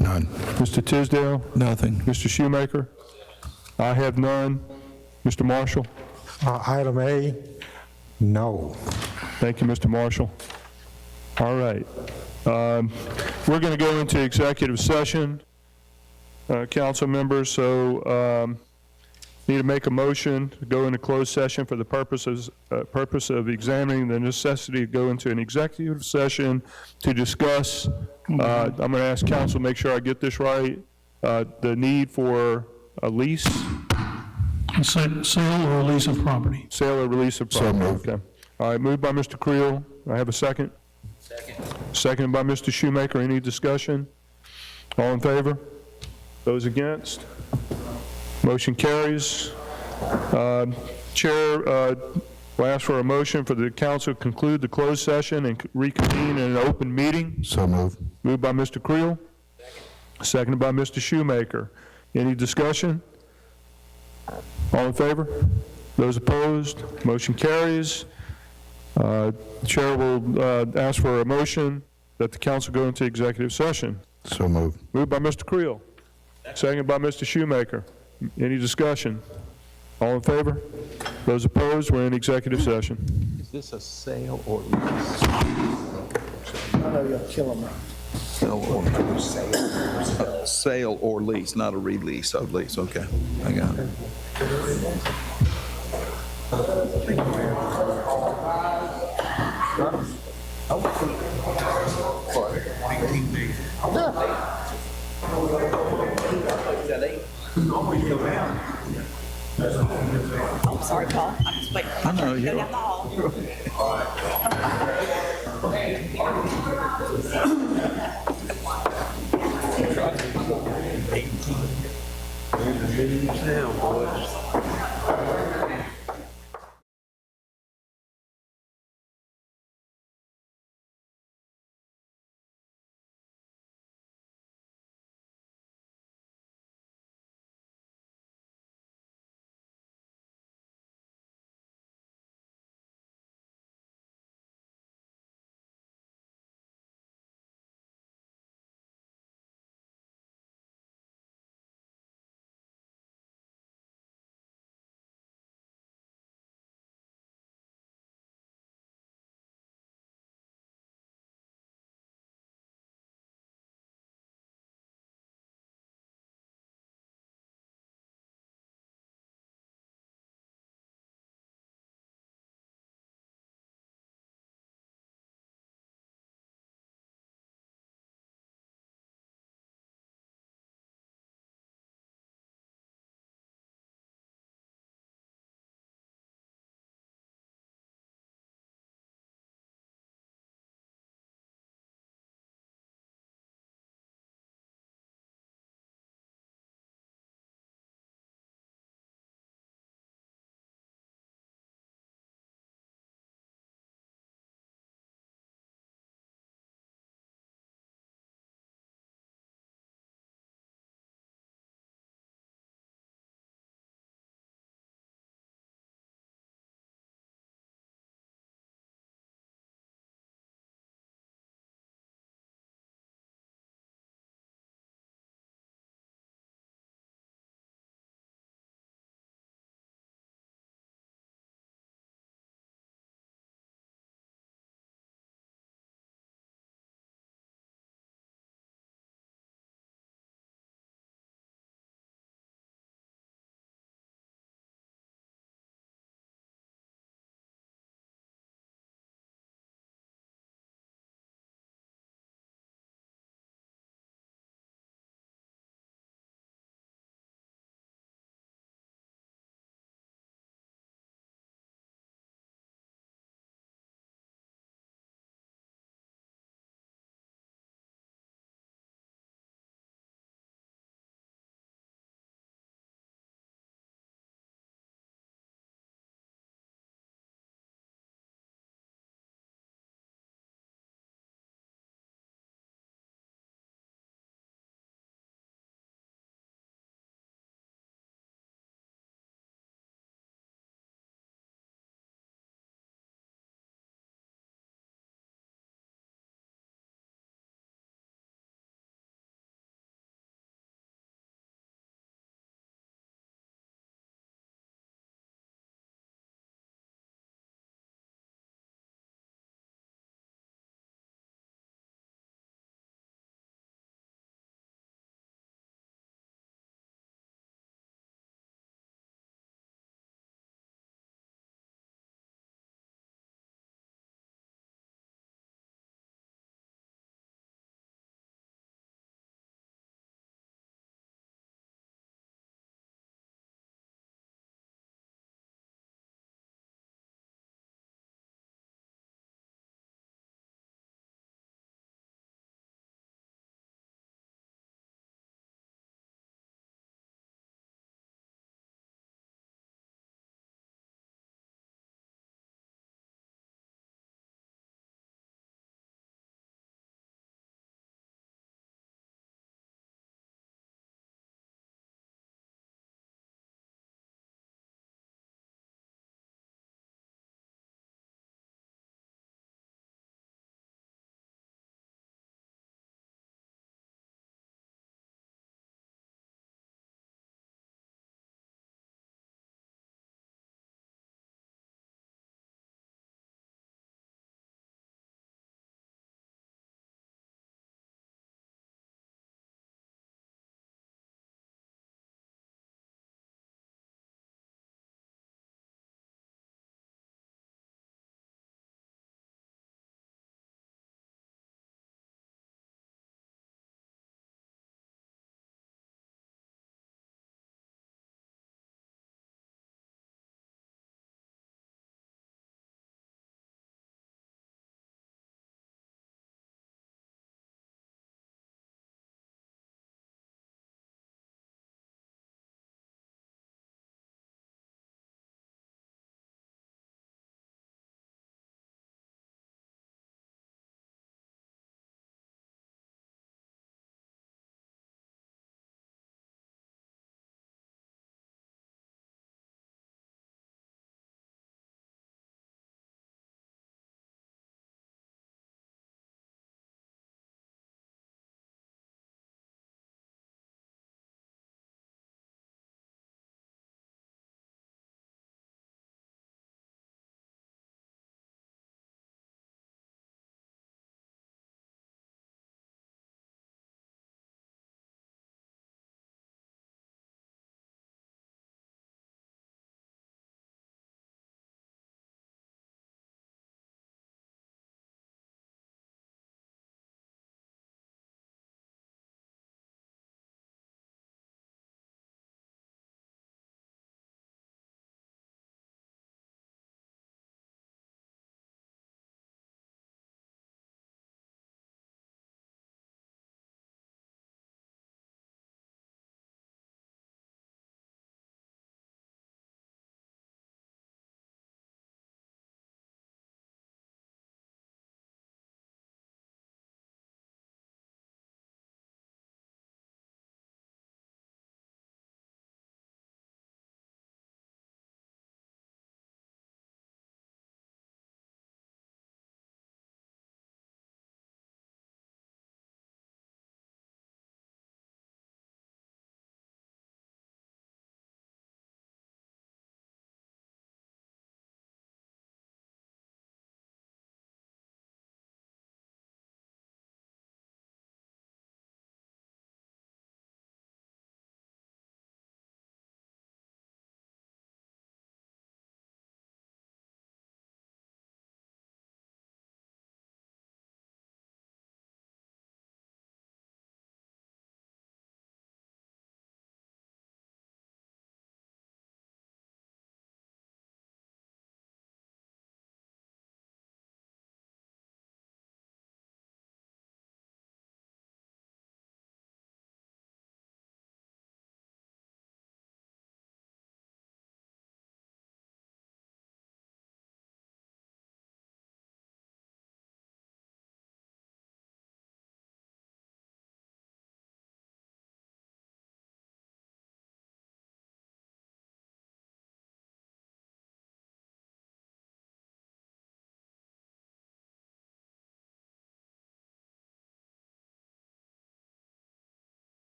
None. Mr. Tisdale? Nothing. Mr. Shoemaker? I have none. Mr. Marshall? Item A, no. Thank you, Mr. Marshall. All right. We're going to go into executive session, council members, so need to make a motion to go into closed session for the purpose of examining the necessity to go into an executive session to discuss, I'm going to ask council to make sure I get this right, the need for a lease. Sale or release of property. Sale or release of property. So moved. Okay. All right, moved by Mr. Creel. I have a second. Seconded by Mr. Shoemaker. Any discussion? All in favor? Those against? Motion carries. Chair will ask for a motion for the council to conclude the closed session and reconvene in an open meeting. So moved. Moved by Mr. Creel. Seconded by Mr. Shoemaker. Any discussion? All in favor? Those opposed? Motion carries. Chair will ask for a motion that the council go into executive session. So moved. Moved by Mr. Creel. Seconded by Mr. Shoemaker. Any discussion? All in favor? Those opposed? We're in executive session. Is this a sale or lease? I know you're killing me. Sale or lease, not a release of lease, okay. I got it. I'm sorry, Paul. I'm just waiting. I know, Go you're. down the hall.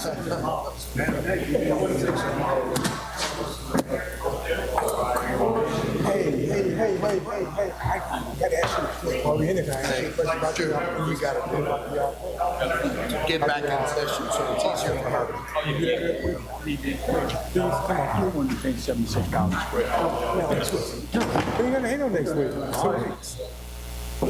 Hey, I gotta ask you a question. Or anything, I ask you a question about you gotta do. Get back in session so it's easier for her. Come on, you want to pay $76 square. No, ain't no next week. 2 weeks. All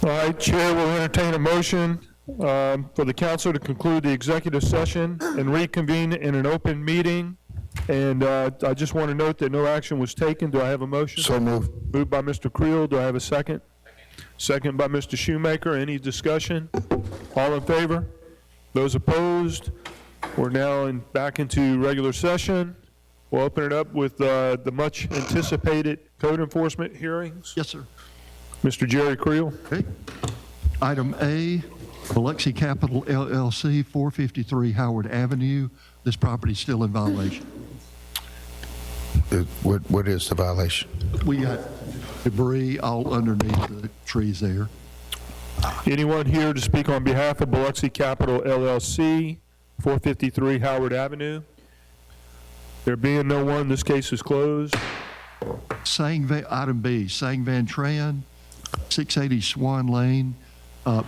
right, Chair will entertain a motion for the council to conclude the executive session and reconvene in an open meeting. And I just want to note that no action was taken. Do I have a motion? So moved. Moved by Mr. Creel. Do I have a second? Second by Mr. Shoemaker. Any discussion? All in favor? Those opposed? We're now back into regular session. We'll open it up with the much anticipated code enforcement hearings. Yes, sir. Mr. Jerry Creel. Okay. Item A, Biloxi Capital LLC, 453 Howard Avenue. This property is still in violation. What is the violation? We got debris all underneath the trees there. Anyone here to speak on behalf of Biloxi Capital LLC, 453 Howard Avenue? There being no one, this case is closed. Item B, Sang Van Tran, 680 Swan Lane.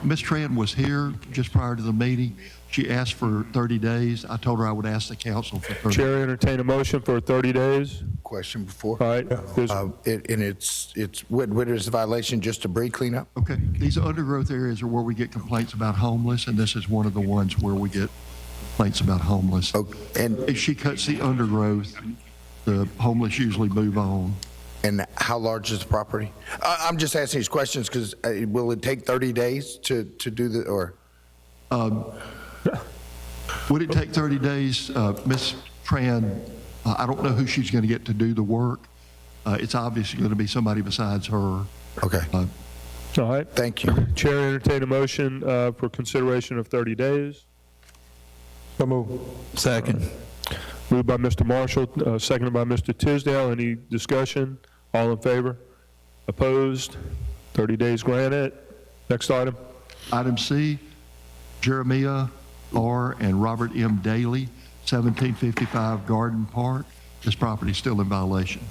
Ms. Tran was here just prior to the meeting. She asked for 30 days. I told her I would ask the council for 30 days. Chair, entertain a motion for 30 days. Question before. All right. And what is the violation? Just debris cleanup? Okay. These undergrowth areas are where we get complaints about homeless, and this is one of the ones where we get complaints about homeless. Okay. And If she cuts the undergrowth, the homeless usually move on. And how large is the property? I'm just asking these questions because will it take 30 days to do the, or? Would it take 30 days? Ms. Tran, I don't know who she's going to get to do the work. It's obviously going to be somebody besides her. Okay. All right. Thank you. Chair, entertain a motion for consideration of 30 days. So move. Second. Moved by Mr. Marshall, seconded by Mr. Tisdale. Any discussion? All in favor? Opposed? 30 days granted. Next item. Item C, Jeremiah R. and Robert M. Daly, 1755 Garden Park. This property is still in violation.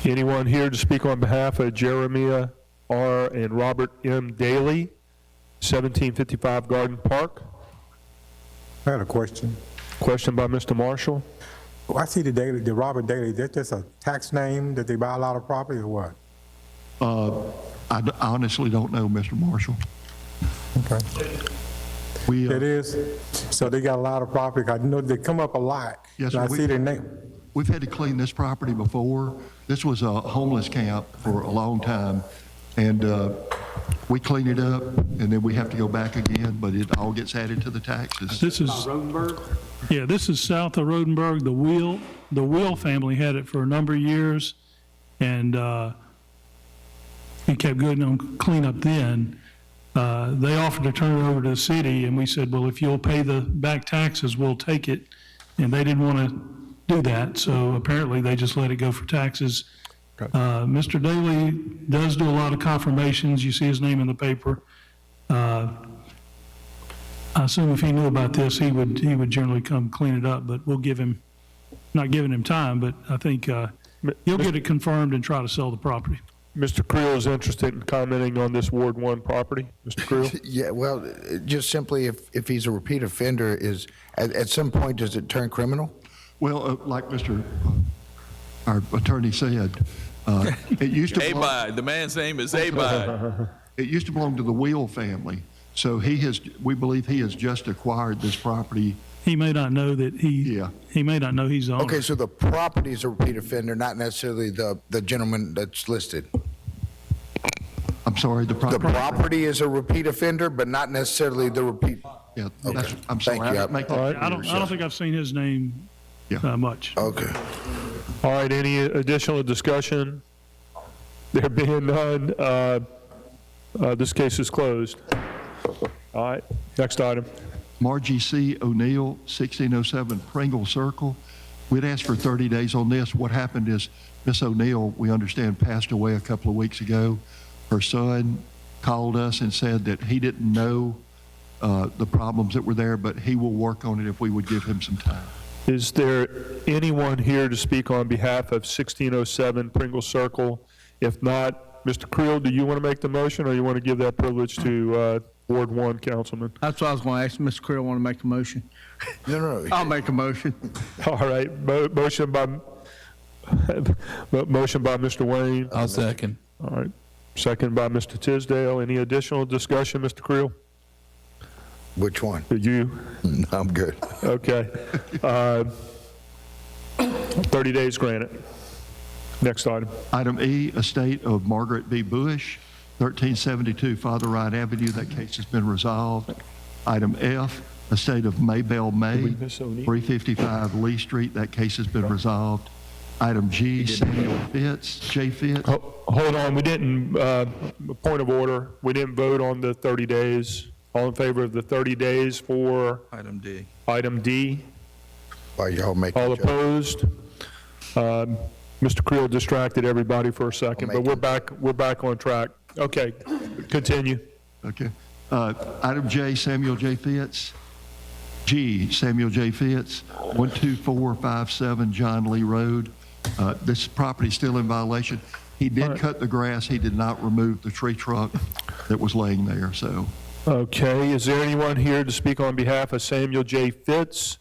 Anyone here to speak on behalf of Jeremiah R. and Robert M. Daly, 1755 Garden Park? I had a question. Question by Mr. Marshall. Oh, I see the Robert Daly, that's just a tax name that they buy a lot of property or what? I honestly don't know, Mr. Marshall. Okay. We, It is, so they got a lot of property, I know they come up a lot. Yes, and sir. I see their name. We've had to clean this property before. This was a homeless camp for a long time, and we clean it up, and then we have to go back again, but it all gets added to the taxes. This is, yeah, this is south of Rodenberg. The Wheel family had it for a number of years, and we kept going on cleanup then. They offered to turn it over to the city, and we said, well, if you'll pay the back taxes, we'll take it. And they didn't want to do that, so apparently they just let it go for taxes. Mr. Daly does do a lot of confirmations. You see his name in the paper. I assume if he knew about this, he would generally come clean it up, but we'll give him, not giving him time, but I think he'll get it confirmed and try to sell the property. Mr. Creel is interested in commenting on this Ward 1 property. Mr. Creel? Yeah, well, just simply if he's a repeat offender, is at some point, does it turn criminal? Well, like our attorney said, it used to belong, Abide, the man's name is Abide. it used to belong to the Wheel family. So we believe he has just acquired this property. He may not know that he may not know he's the owner. Okay, so the property is a repeat offender, not necessarily the gentleman that's listed. I'm sorry, the property. The property is a repeat offender, but not necessarily the repeat. Yeah, Okay. I'm sorry. Thank you. I make that I clear. don't think I've seen his name much. Okay. All right, any additional discussion? There being none, this case is closed. All right, next item. Margie C. O'Neill, 1607 Pringle Circle. We'd asked for 30 days on this. What happened is Miss O'Neill, we understand, passed away a couple of weeks ago. Her son called us and said that he didn't know the problems that were there, but he will work on it if we would give him some time. Is there anyone here to speak on behalf of 1607 Pringle Circle? If not, Mr. Creel, do you want to make the motion, or you want to give that privilege to Ward 1 Councilman? That's what I was going to ask. Mr. Creel want to make a motion? No. I'll make a motion. All right, motion by Mr. Wayne. I'll second. All right, second by Mr. Tisdale. Any additional discussion, Mr. Creel? Which one? You? I'm good. Okay. 30 days granted. Next item. Item E, estate of Margaret B. Bush, 1372 Father Wright Avenue. That case has been resolved. Item F, estate of Maybelle May, 355 Lee Street. That case has been resolved. Item G, Samuel Fitz, J. Fitz. Hold on, we didn't, point of order, we didn't vote on the 30 days. All in favor of the 30 days for? Item D. Item D. While y'all make All opposed? Mr. Creel distracted everybody for a second, but we're back on track. Okay, continue. Okay. Item J, Samuel J. Fitz. G, Samuel J. Fitz, 12457 John Lee Road. This property is still in violation. He did cut the grass. He did not remove the tree trunk that was laying there, so. Okay, is there anyone here to speak on behalf of Samuel J. Fitz?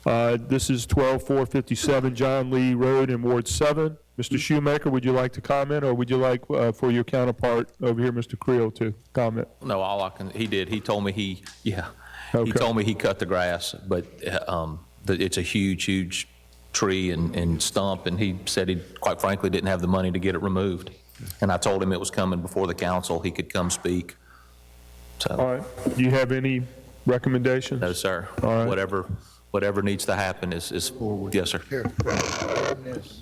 This is 12457 John Lee Road in Ward 7. Mr. Shoemaker, would you like to comment, or would you like for your counterpart over here, Mr. Creel, to comment? No, he did. He told me he Okay. told me he cut the grass, but it's a huge tree and stump, and he said he, quite frankly, didn't have the money to get it removed. And I told him it was coming before the council. He could come speak. So. All right. Do you have any recommendations? No, sir. All right. Whatever needs to happen is forward. Yes, sir.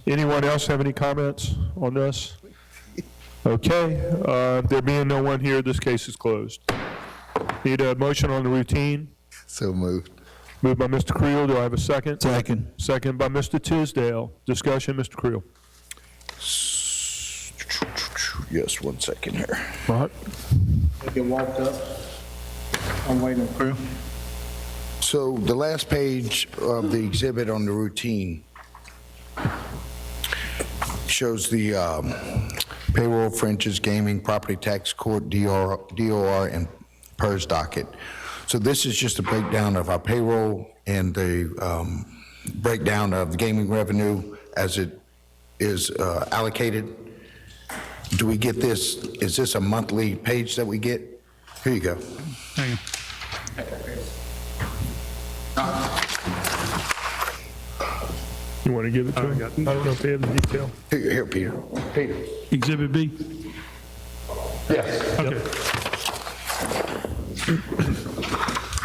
Anyone else have any comments on this? Okay. There being no one here, this case is closed. Need a motion on the routine? So moved. Moved by Mr. Creel. Do I have a second? Second. Second by Mr. Tisdale. Discussion, Mr. Creel. Yes, 1 second here. All right. Get walked up. I'm waiting for Creel. So the last page of the exhibit on the routine shows the payroll, fringes, gaming, property tax court, DOR, and PERS docket. So this is just a breakdown of our payroll and the breakdown of the gaming revenue as it is allocated. Do we get this? Is this a monthly page that we get? Here you go. Thank you. You want to give it to him? I don't know if they have the detail. Here, Peter. Peter. Exhibit B? Yes. Okay.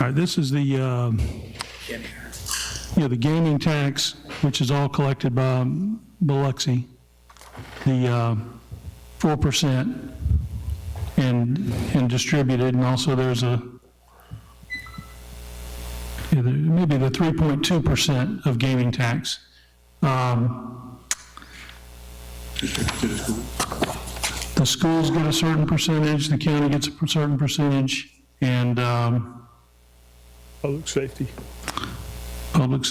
All right, this is the, the gaming tax, which is all collected by Biloxi, the 4% and distributed, and also there's maybe the 3.2% of gaming tax. The schools get a certain percentage, the county gets a certain percentage, and Public safety. let's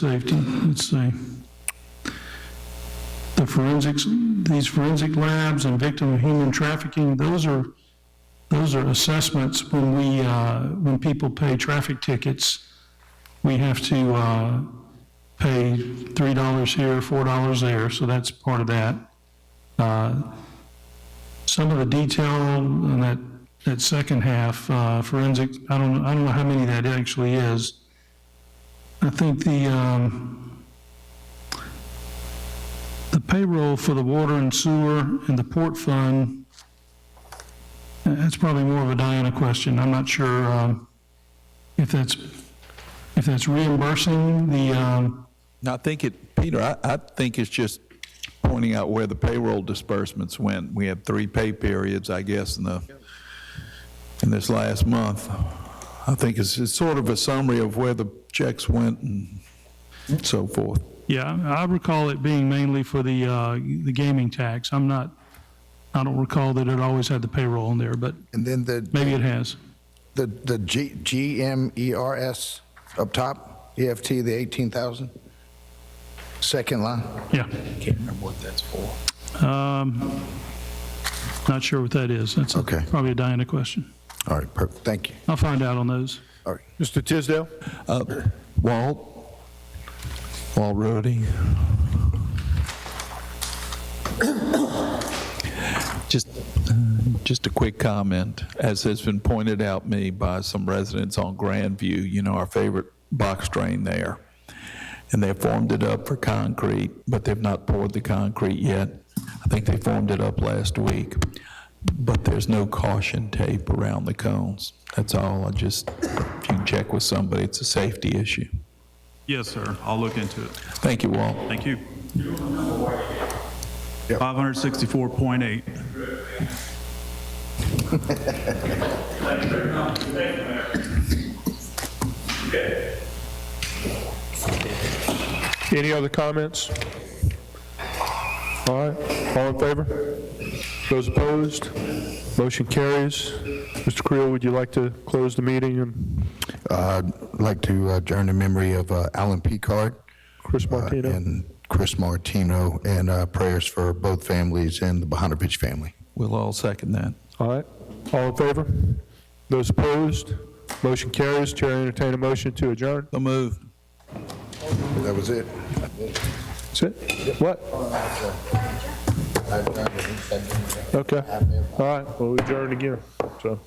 see. The forensics, these forensic labs and victim of human trafficking, those are assessments when people pay traffic tickets. We have to pay $3 here, $4 there, so that's part of that. Some of the detail on that second half, forensic, I don't know how many that actually is. I think the payroll for the water and sewer and the port fund, that's probably more of a Diana question. I'm not sure if that's reimbursing the. I think Peter, I think it's just point pointing out where the payroll disbursements went. We had 3 pay periods, I guess, in this last month. I think it's sort of a summary of where the checks went and so forth. Yeah, I recall it being mainly for the gaming tax. I don't recall that it always had the payroll in there, but And then maybe it has. the GMERS up top, EFT, the 18,000, second line. Yeah. Can't remember what that's for. Not sure what that is. That's probably a Diana question. All right, perfect, thank you. I'll find out on those. All right. Mr. Tisdale? Walt Rudy. Just a quick comment. As has been pointed out me by some residents on Grandview, our favorite box drain there. And they formed it up for concrete, but they've not poured the concrete yet. I think they formed it up last week. But there's no caution tape around the cones. That's all. If you can check with somebody, it's a safety issue. Yes, sir. I'll look into it. Thank you, Walt. Thank you. 564.8. Any other comments? All right, all in favor? Those opposed? Motion carries. Mr. Creel, would you like to close the meeting? I'd like to adjourn in memory of Alan Picard. Chris Martino. And Chris Martino, and prayers for both families and the Bahanovich family. We'll all second that. All right, all in favor? Those opposed? Motion carries. Chair entertain a motion to adjourn. So moved. That was it. That's it? What? Okay. All right, well, we adjourned again, so.